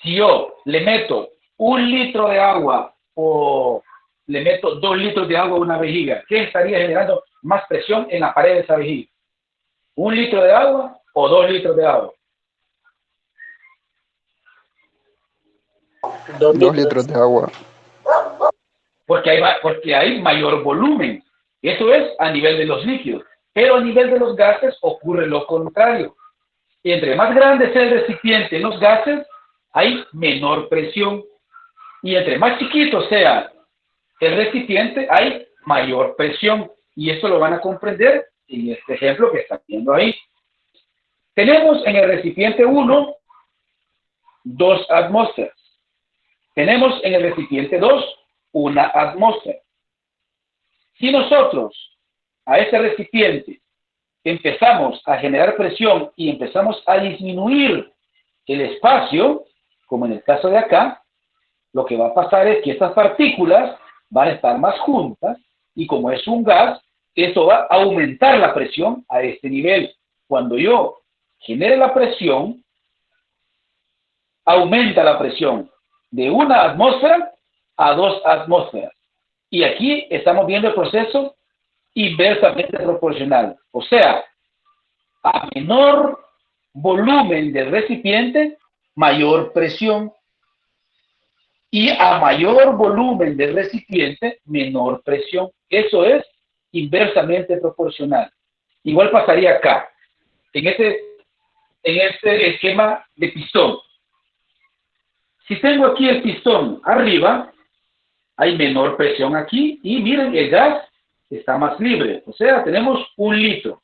Speaker 1: Si yo le meto 1 litro de agua o le meto 2 litros de agua a una vejiga, ¿qué estaría generando más presión en la pared de esa vejiga? 1 litro de agua o 2 litros de agua.
Speaker 6: 2 litros de agua.
Speaker 1: Porque hay mayor volumen. Eso es a nivel de los líquidos. Pero a nivel de los gases ocurre lo contrario. Entre más grande sea el recipiente en los gases, hay menor presión. Y entre más chiquito sea el recipiente, hay mayor presión. Y eso lo van a comprender en este ejemplo que están viendo ahí. Tenemos en el recipiente 1 2 atmósferas. Tenemos en el recipiente 2 1 atmósfera. Si nosotros a este recipiente empezamos a generar presión y empezamos a disminuir el espacio, como en el caso de acá, lo que va a pasar es que estas partículas van a estar más juntas y como es un gas, esto va a aumentar la presión a este nivel. Cuando yo genere la presión, aumenta la presión de 1 atmósfera a 2 atmósferas. Y aquí estamos viendo el proceso inversamente proporcional. O sea, a menor volumen del recipiente, mayor presión. Y a mayor volumen del recipiente, menor presión. Eso es inversamente proporcional. Igual pasaría acá, en este esquema de pistón. Si tengo aquí el pistón arriba, hay menor presión aquí y miren, el gas está más libre. O sea, tenemos 1 litro.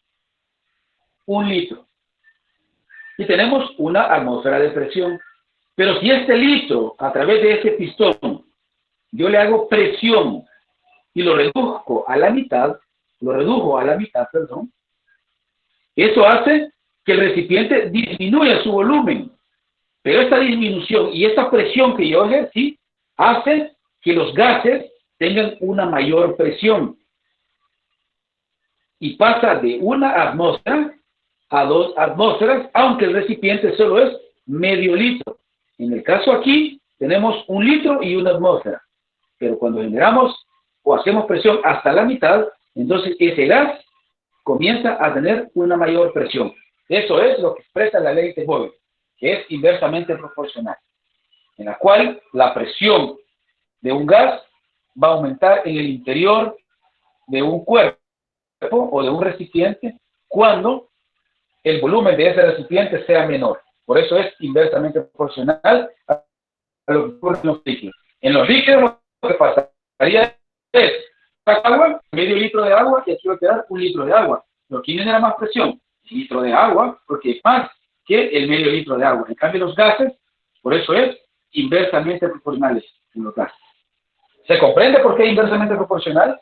Speaker 1: 1 litro. Y tenemos 1 atmósfera de presión. Pero si este litro, a través de este pistón, yo le hago presión y lo redujo a la mitad, eso hace que el recipiente disminuya su volumen. Pero esta disminución y esta presión que yo ejercí hace que los gases tengan una mayor presión. Y pasa de 1 atmósfera a 2 atmósferas, aunque el recipiente solo es medio litro. En el caso aquí, tenemos 1 litro y 1 atmósfera. Pero cuando generamos o hacemos presión hasta la mitad, entonces ese gas comienza a tener una mayor presión. Eso es lo que expresa la ley de Boyle, que es inversamente proporcional, en la cual la presión de un gas va a aumentar en el interior de un cuerpo o de un recipiente cuando el volumen de ese recipiente sea menor. Por eso es inversamente proporcional a lo que ocurre en los líquidos. En los líquidos lo que pasaría es agua, medio litro de agua, y aquí va a quedar 1 litro de agua. Pero ¿quién genera más presión? El litro de agua, porque es más que el medio litro de agua. En cambio, los gases, por eso es inversamente proporcionales en los gases. ¿Se comprende por qué es inversamente proporcional?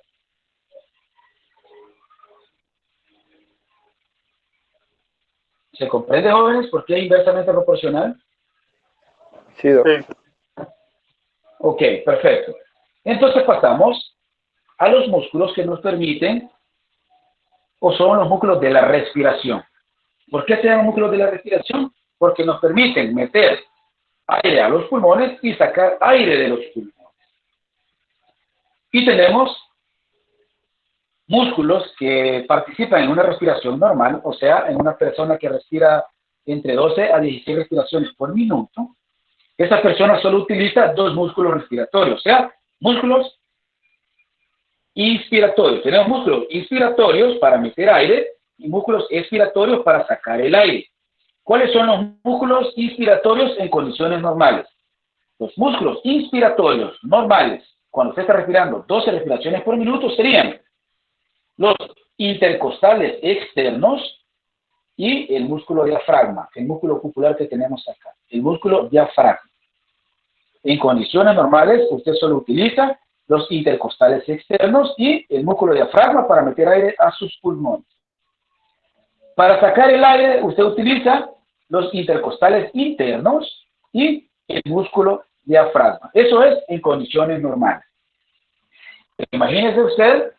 Speaker 1: ¿Se comprende, jóvenes, por qué es inversamente proporcional?
Speaker 6: Sí, doctor.
Speaker 4: Sí.
Speaker 1: Ok, perfecto. Entonces pasamos a los músculos que nos permiten, o son los músculos de la respiración. ¿Por qué se llaman músculos de la respiración? Porque nos permiten meter aire a los pulmones y sacar aire de los pulmones. Y tenemos músculos que participan en una respiración normal, o sea, en una persona que respira entre 12 a 16 respiraciones por minuto. Esa persona solo utiliza 2 músculos respiratorios, o sea, músculos inspiratorios. Tenemos músculos inspiratorios para meter aire y músculos expiratorios para sacar el aire. ¿Cuáles son los músculos inspiratorios en condiciones normales? Los músculos inspiratorios normales, cuando usted está respirando 12 respiraciones por minuto, serían los intercostales externos y el músculo diafragma, el músculo ocular que tenemos acá, el músculo diafragma. En condiciones normales, usted solo utiliza los intercostales externos y el músculo diafragma para meter aire a sus pulmones. Para sacar el aire, usted utiliza los intercostales internos y el músculo diafragma. Eso es en condiciones normales. Imagínese usted,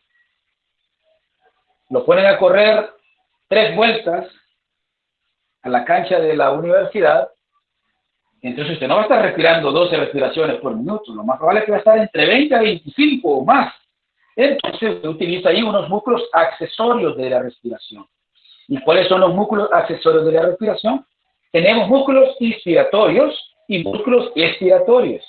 Speaker 1: lo ponen a correr 3 vueltas a la cancha de la universidad, entonces usted no va a estar respirando 12 respiraciones por minuto, lo más probable es que va a estar entre 20 a 25 o más. Entonces usted utiliza ahí unos músculos accesorios de la respiración. ¿Y cuáles son los músculos accesorios de la respiración? Tenemos músculos inspiratorios y músculos expiratorios.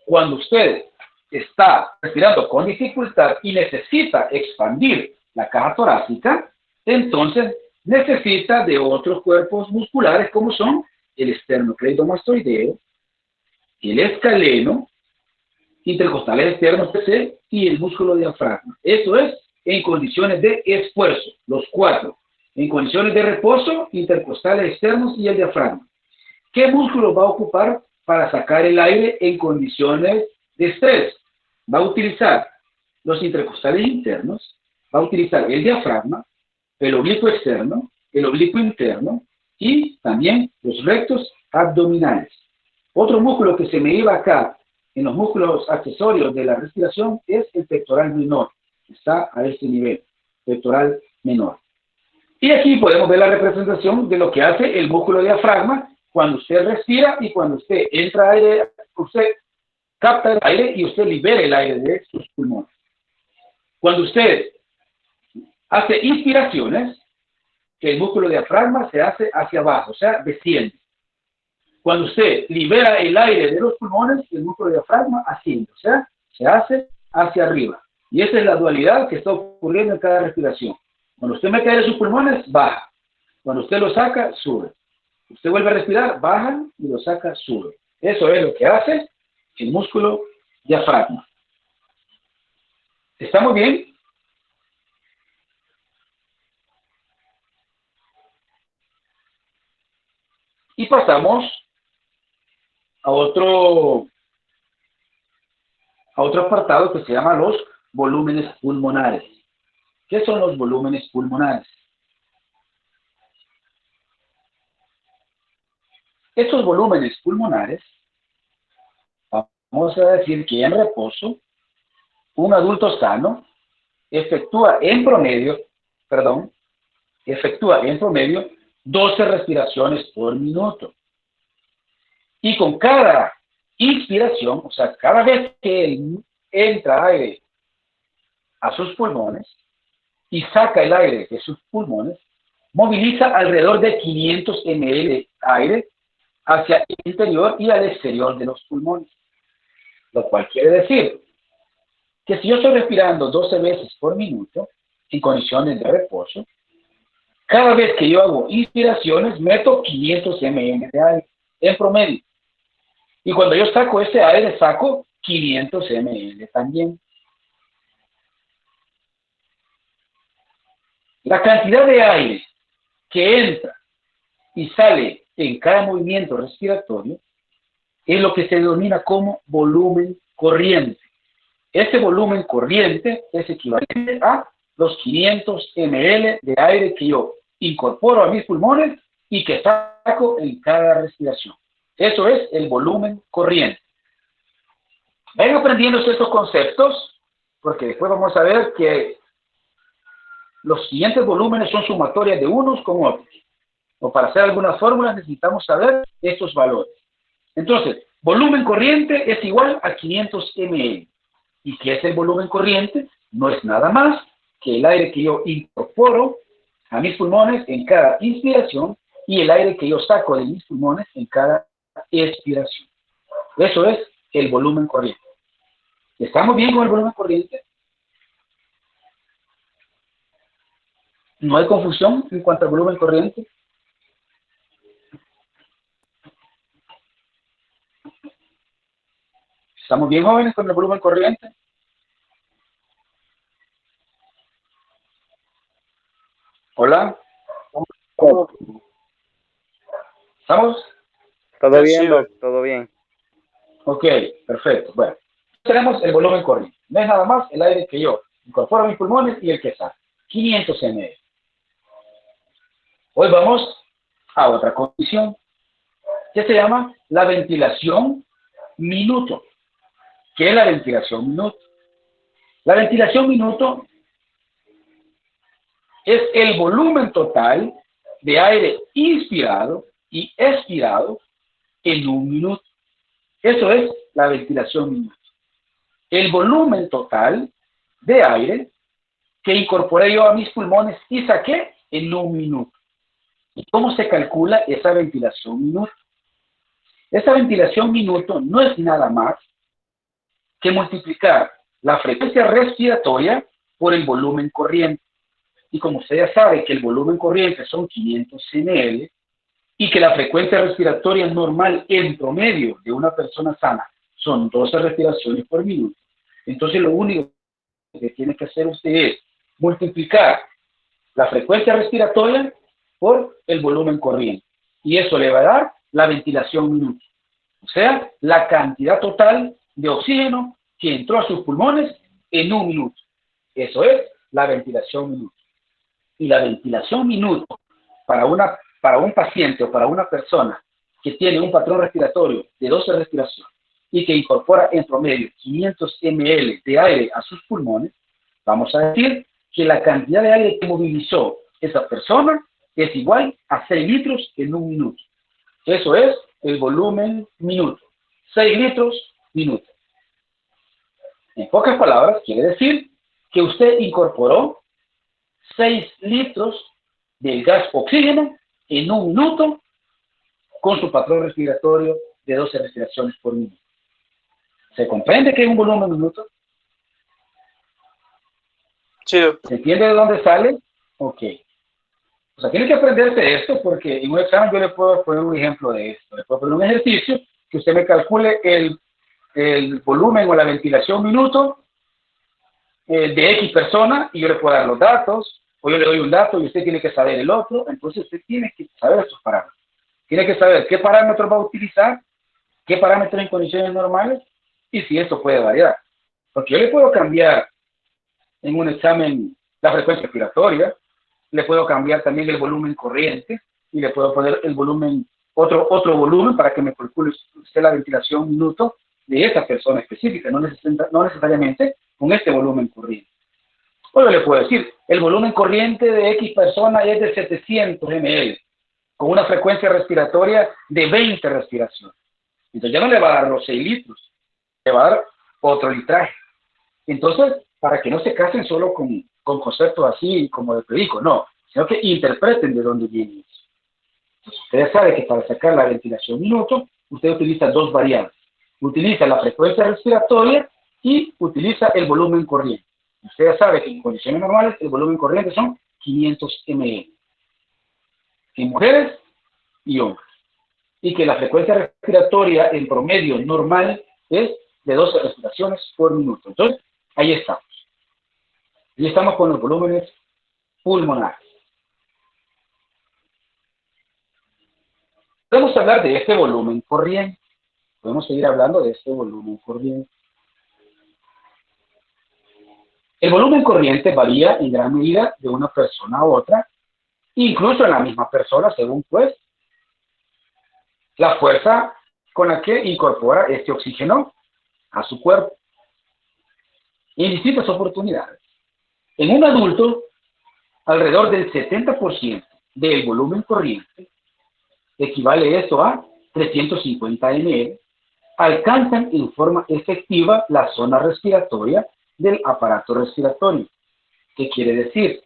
Speaker 1: Cuando usted está respirando con dificultad y necesita expandir la caja torácica, entonces necesita de otros cuerpos musculares como son el esternocleidomastoideo, el escaleno, intercostales externos y el músculo diafragma. Eso es en condiciones de esfuerzo, los 4. En condiciones de reposo, intercostales externos y el diafragma. ¿Qué músculo va a ocupar para sacar el aire en condiciones de estrés? Va a utilizar los intercostales internos, va a utilizar el diafragma, el oblicuo externo, el oblicuo interno y también los rectos abdominales. Otro músculo que se me iba acá en los músculos accesorios de la respiración es el pectoral menor. Está a este nivel, pectoral menor. Y aquí podemos ver la representación de lo que hace el músculo diafragma cuando usted respira y cuando usted entra aire, usted capta el aire y usted libera el aire de sus pulmones. Cuando usted hace inspiraciones, el músculo diafragma se hace hacia abajo, o sea, desciende. Cuando usted libera el aire de los pulmones, el músculo diafragma asciende, o sea, se hace hacia arriba. Y esa es la dualidad que está ocurriendo en cada respiración. Cuando usted mete aire en sus pulmones, baja. Cuando usted lo saca, sube. Usted vuelve a respirar, baja y lo saca, sube. Eso es lo que hace el músculo diafragma. ¿Estamos bien? Y pasamos a otro apartado que se llama los volúmenes pulmonares. ¿Qué son los volúmenes pulmonares? Estos volúmenes pulmonares, vamos a decir que en reposo, un adulto sano efectúa en promedio 12 respiraciones por minuto. Y con cada inspiración, o sea, cada vez que entra aire a sus pulmones y saca el aire de sus pulmones, moviliza alrededor de 500 ml de aire hacia el interior y al exterior de los pulmones. Lo cual quiere decir que si yo estoy respirando 12 veces por minuto, en condiciones de reposo, cada vez que yo hago inspiraciones, meto 500 ml de aire en promedio. Y cuando yo saco ese aire, saco 500 ml también. La cantidad de aire que entra y sale en cada movimiento respiratorio es lo que se denomina como volumen corriente. Ese volumen corriente es equivalente a los 500 ml de aire que yo incorporo a mis pulmones y que saco en cada respiración. Eso es el volumen corriente. Vayan aprendiendo estos conceptos, porque después vamos a ver que los siguientes volúmenes son sumatorias de unos con otros. O para hacer algunas fórmulas necesitamos saber estos valores. Entonces, volumen corriente es igual a 500 ml. ¿Y qué es el volumen corriente? No es nada más que el aire que yo incorporo a mis pulmones en cada inspiración y el aire que yo saco de mis pulmones en cada expiración. Eso es el volumen corriente. ¿Estamos bien con el volumen corriente? ¿No hay confusión en cuanto al volumen corriente? ¿Estamos bien, jóvenes, con el volumen corriente? ¿Hola? ¿Estamos?
Speaker 6: Todo bien, Doc, todo bien.
Speaker 1: Ok, perfecto. Bueno, tenemos el volumen corriente. No es nada más el aire que yo incorporo a mis pulmones y el que saco. 500 ml. Hoy vamos a otra condición que se llama la ventilación minuto. ¿Qué es la ventilación minuto? La ventilación minuto es el volumen total de aire inspirado y expirado en un minuto. Eso es la ventilación minuto. El volumen total de aire que incorporé yo a mis pulmones y saqué en un minuto. ¿Y cómo se calcula esa ventilación minuto? Esa ventilación minuto no es nada más que multiplicar la frecuencia respiratoria por el volumen corriente. Y como usted ya sabe que el volumen corriente son 500 ml y que la frecuencia respiratoria normal en promedio de una persona sana son 12 respiraciones por minuto, entonces lo único que tiene que hacer usted es multiplicar la frecuencia respiratoria por el volumen corriente. Y eso le va a dar la ventilación minuto. O sea, la cantidad total de oxígeno que entró a sus pulmones en un minuto. Eso es la ventilación minuto. Y la ventilación minuto para un paciente o para una persona que tiene un patrón respiratorio de 12 respiraciones y que incorpora en promedio 500 ml de aire a sus pulmones, vamos a decir que la cantidad de aire que movilizó esa persona es igual a 6 litros en un minuto. Eso es el volumen minuto. 6 litros minuto. En pocas palabras, quiere decir que usted incorporó 6 litros del gas oxígeno en un minuto con su patrón respiratorio de 12 respiraciones por minuto. ¿Se comprende que es un volumen minuto?
Speaker 4: Sí, doctor.
Speaker 1: ¿Se entiende de dónde sale? Ok. O sea, tiene que aprenderse esto porque en un examen yo le puedo poner un ejemplo de esto. Le puedo poner un ejercicio que usted me calcule el volumen o la ventilación minuto de X persona y yo le puedo dar los datos, o yo le doy un dato y usted tiene que saber el otro. Entonces usted tiene que saber estos parámetros. Tiene que saber qué parámetros va a utilizar, qué parámetros en condiciones normales y si esto puede variar. Porque yo le puedo cambiar en un examen la frecuencia respiratoria, le puedo cambiar también el volumen corriente y le puedo poner el volumen, otro volumen para que me calcule usted la ventilación minuto de esa persona específica, no necesariamente con este volumen corriente. O yo le puedo decir, el volumen corriente de X persona es de 700 ml, con una frecuencia respiratoria de 20 respiraciones. Entonces ya no le va a dar los 6 litros, le va a dar otro litraje. Entonces, para que no se casen solo con conceptos así como de perico, no, sino que interpreten de dónde viene eso. Entonces, ustedes saben que para sacar la ventilación minuto, usted utiliza dos variables. Utiliza la frecuencia respiratoria y utiliza el volumen corriente. Ustedes saben que en condiciones normales el volumen corriente son 500 ml. En mujeres y hombres. Y que la frecuencia respiratoria en promedio normal es de 12 respiraciones por minuto. Entonces, ahí estamos. Y estamos con los volúmenes pulmonares. Podemos hablar de este volumen corriente. Podemos seguir hablando de este volumen corriente. El volumen corriente varía en gran medida de una persona a otra, incluso en la misma persona, según pues la fuerza con la que incorpora este oxígeno a su cuerpo. En distintas oportunidades. En un adulto, alrededor del 70% del volumen corriente, equivale esto a 350 ml, alcanzan en forma efectiva la zona respiratoria del aparato respiratorio. ¿Qué quiere decir?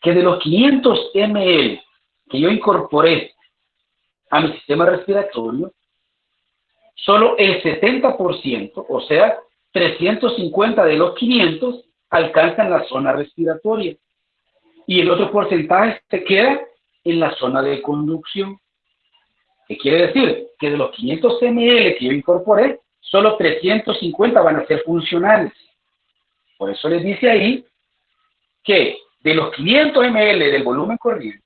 Speaker 1: Que de los 500 ml que yo incorporé a mi sistema respiratorio, solo el 70%, o sea, 350 de los 500, alcanzan la zona respiratoria. Y el otro porcentaje se queda en la zona de conducción. ¿Qué quiere decir? Que de los 500 ml que yo incorporé, solo 350 van a ser funcionales. Por eso les dice ahí que de los 500 ml del volumen corriente,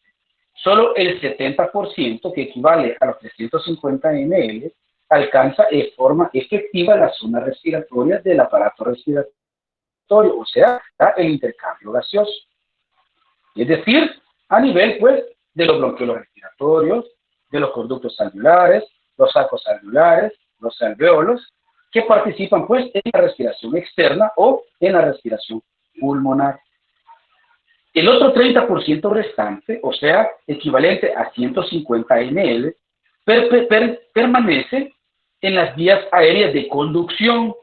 Speaker 1: solo el 70%, que equivale a los 350 ml, alcanza de forma efectiva la zona respiratoria del aparato respiratorio, o sea, el intercambio gaseoso. Es decir, a nivel, pues, de los bronquiolos respiratorios, de los conductos alveolares, los sacos alveolares, los alvéolos, que participan, pues, en la respiración externa o en la respiración pulmonar. El otro 30% restante, o sea, equivalente a 150 ml, permanece en las vías aéreas de conducción,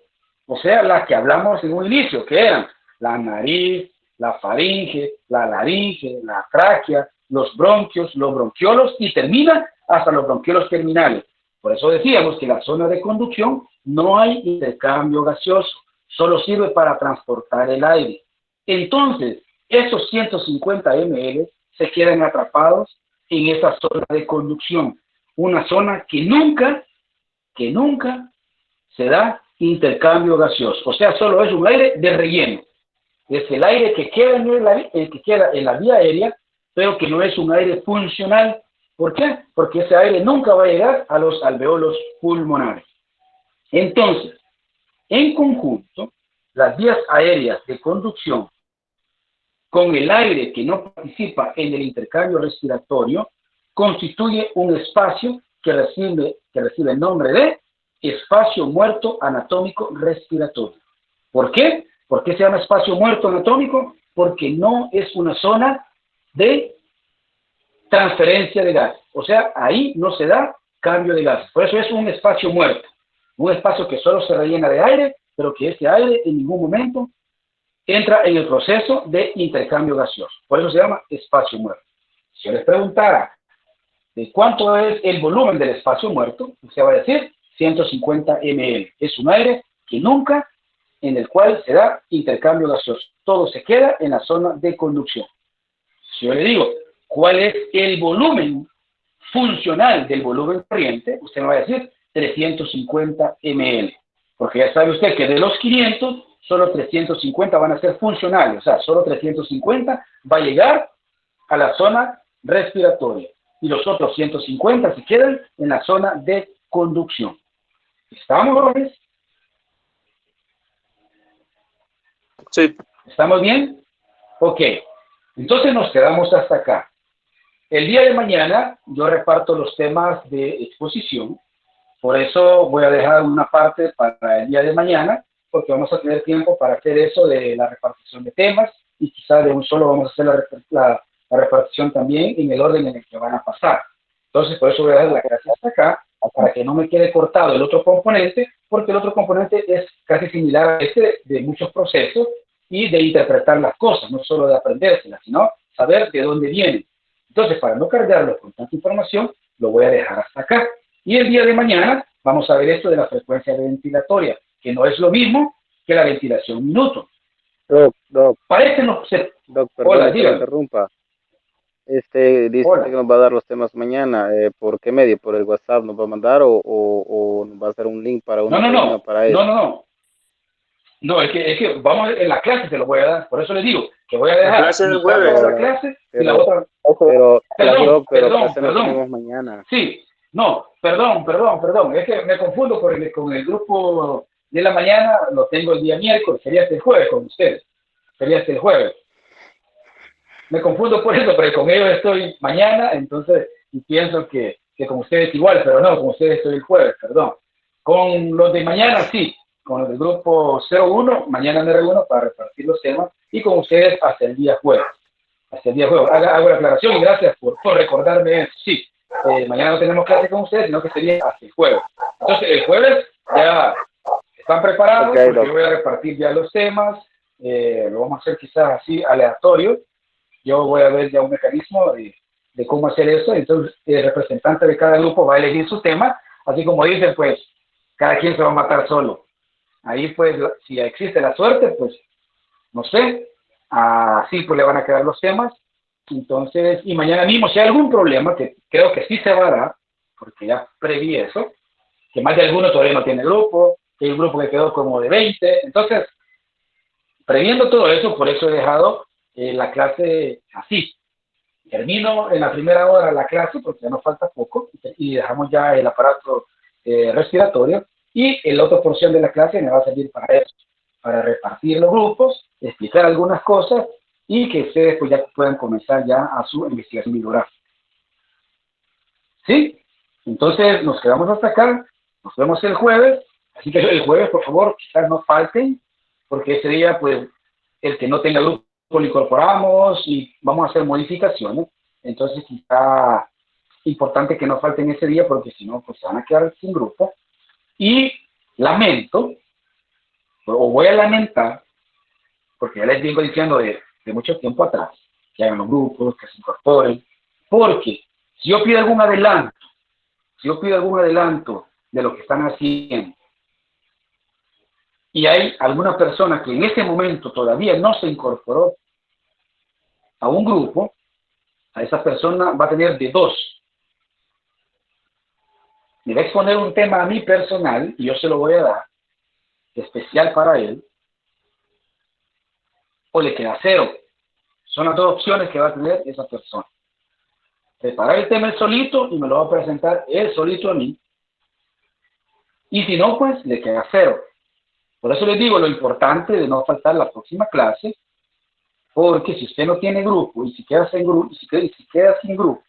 Speaker 1: o sea, las que hablamos en un inicio, que eran la nariz, la faringe, la laringe, la tráquea, los bronquios, los bronquiolos y termina hasta los bronquiolos terminales. Por eso decíamos que en la zona de conducción no hay intercambio gaseoso, solo sirve para transportar el aire. Entonces, esos 150 ml se quedan atrapados en esa zona de conducción, una zona que nunca se da intercambio gaseoso, o sea, solo es un aire de relleno. Es el aire que queda que queda en la vía aérea, pero que no es un aire funcional. ¿Por qué? Porque ese aire nunca va a llegar a los alveolos pulmonares. Entonces, en conjunto, las vías aéreas de conducción con el aire que no participa en el intercambio respiratorio constituye un espacio que recibe el nombre de espacio muerto anatómico respiratorio. ¿Por qué? ¿Por qué se llama espacio muerto anatómico? Porque no es una zona de transferencia de gas. O sea, ahí no se da cambio de gas. Por eso es un espacio muerto. Un espacio que solo se rellena de aire, pero que ese aire en ningún momento entra en el proceso de intercambio gaseoso. Por eso se llama espacio muerto. Si yo les preguntara de cuánto es el volumen del espacio muerto, usted va a decir 150 ml. Es un aire que nunca, en el cual se da intercambio gaseoso. Todo se queda en la zona de conducción. Si yo le digo cuál es el volumen funcional del volumen corriente, usted me va a decir 350 ml. Porque ya sabe usted que de los 500, solo 350 van a ser funcionales. O sea, solo 350 va a llegar a la zona respiratoria. Y los otros 150 se quedan en la zona de conducción. ¿Estamos, jóvenes?
Speaker 4: Sí.
Speaker 1: ¿Estamos bien? Ok. Entonces nos quedamos hasta acá. El día de mañana yo reparto los temas de exposición. Por eso voy a dejar una parte para el día de mañana, porque vamos a tener tiempo para hacer eso de la repartición de temas y quizá de un solo vamos a hacer la repartición también en el orden en el que van a pasar. Entonces, por eso voy a dejar la clase hasta acá, para que no me quede cortado el otro componente, porque el otro componente es casi similar a este de muchos procesos y de interpretar las cosas, no solo de aprendérselas, sino saber de dónde vienen. Entonces, para no cargarlo con tanta información, lo voy a dejar hasta acá. Y el día de mañana vamos a ver esto de la frecuencia ventilatoria, que no es lo mismo que la ventilación minuto.
Speaker 6: Doc,
Speaker 1: Parece no ser...
Speaker 6: perdón
Speaker 1: Hola,
Speaker 6: que lo
Speaker 1: dígame.
Speaker 6: interrumpa. Dice
Speaker 1: Hola.
Speaker 6: que nos va a dar los temas mañana. ¿Por qué medio? ¿Por el WhatsApp nos va a mandar o nos va a hacer un link para una página para eso?
Speaker 1: No, es que vamos en la clase, te lo voy a dar. Por eso le digo que voy a
Speaker 4: La
Speaker 1: dejar
Speaker 4: clase del
Speaker 1: mi parte de
Speaker 4: jueves.
Speaker 1: la clase y la
Speaker 6: Pero,
Speaker 1: otra...
Speaker 6: pero
Speaker 1: Perdón,
Speaker 6: clase no tenemos mañana.
Speaker 1: Sí, no, perdón. Es que me confundo con el grupo de la mañana, lo tengo el día miércoles, sería este el jueves con ustedes. Sería este el jueves. Me confundo por eso, pero con ellos estoy mañana, entonces, y pienso que con ustedes igual, pero no, con ustedes estoy el jueves, perdón. Con los de mañana sí, con los del grupo 01, mañana me reúno para repartir los temas, y con ustedes hasta el día jueves. Hasta el día jueves. Hago la aclaración y gracias por recordarme eso. Sí, mañana no tenemos clase con ustedes, sino que sería hasta el jueves. Entonces, el jueves ya están preparados,
Speaker 6: Okay,
Speaker 1: porque yo voy a repartir ya los temas, lo vamos a hacer quizás así aleatorio. Yo voy a ver ya un mecanismo de cómo hacer eso. Entonces, el representante de cada grupo va a elegir su tema, así como dicen, pues, cada quien se va a matar solo. Ahí, pues, si existe la suerte, pues, no sé, así pues le van a quedar los temas. Entonces, y mañana mismo, si hay algún problema, que creo que sí se va a dar, porque ya preví eso, que más de alguno todavía no tiene grupo, que hay un grupo que quedó como de 20, entonces, previendo todo eso, por eso he dejado la clase así. Termino en la primera hora la clase, porque ya nos falta poco, y dejamos ya el aparato respiratorio, y la otra porción de la clase me va a servir para eso, para repartir los grupos, explicar algunas cosas, y que ustedes pues ya puedan comenzar ya a su investigación bibliográfica. ¿Sí? Entonces nos quedamos hasta acá, nos vemos el jueves, así que el jueves, por favor, quizás no falten, porque ese día, pues, el que no tenga grupo lo incorporamos y vamos a hacer modificaciones. Entonces, quizá importante que no falten ese día, porque si no, pues se van a quedar sin grupo. Y lamento, o voy a lamentar, porque ya les vengo diciendo de mucho tiempo atrás, que hagan los grupos, que se incorporen, porque si yo pido algún adelanto, de lo que están haciendo, y hay alguna persona que en ese momento todavía no se incorporó a un grupo, a esa persona va a tener de dos. Me va a exponer un tema a mí personal, y yo se lo voy a dar, especial para él, o le queda 0. Son las dos opciones que va a tener esa persona. Preparar el tema él solito y me lo va a presentar él solito a mí. Y si no, pues le queda 0. Por eso les digo lo importante de no faltar la próxima clase, porque si usted no tiene grupo y si queda sin grupo,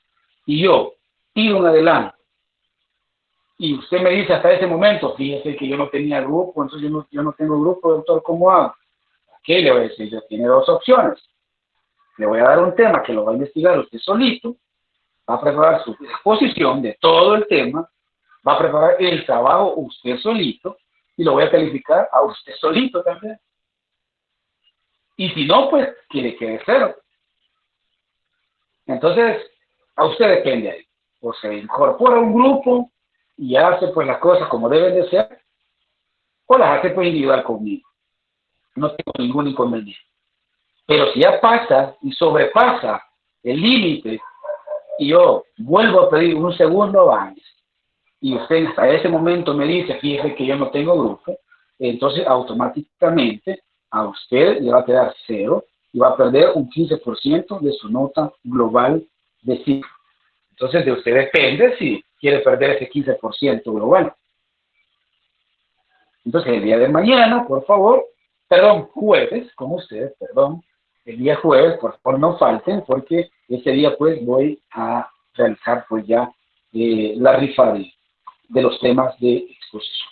Speaker 1: y yo tiro un adelanto y usted me dice hasta ese momento, fíjese que yo no tenía grupo, entonces yo no tengo grupo, doctor, ¿cómo hago? ¿Qué le voy a decir? Yo tiene dos opciones. Le voy a dar un tema que lo va a investigar usted solito, va a preparar su exposición de todo el tema, va a preparar el trabajo usted solito y lo voy a calificar a usted solito también. Y si no, pues que le quede 0. Entonces, a usted depende ahí. O se incorpora a un grupo y hace pues las cosas como deben de ser, o las hace pues individual conmigo. No tengo ningún inconveniente. Pero si ya pasa y sobrepasa el límite y yo vuelvo a pedir un segundo avance y usted hasta ese momento me dice, fíjese que yo no tengo grupo, entonces automáticamente a usted le va a quedar 0 y va a perder un 15% de su nota global de ciclo. Entonces de usted depende si quiere perder ese 15% global. Entonces el día de mañana, por favor, jueves, con ustedes, el día jueves, por favor no falten, porque ese día pues voy a realizar pues ya la rifa de los temas de exposición.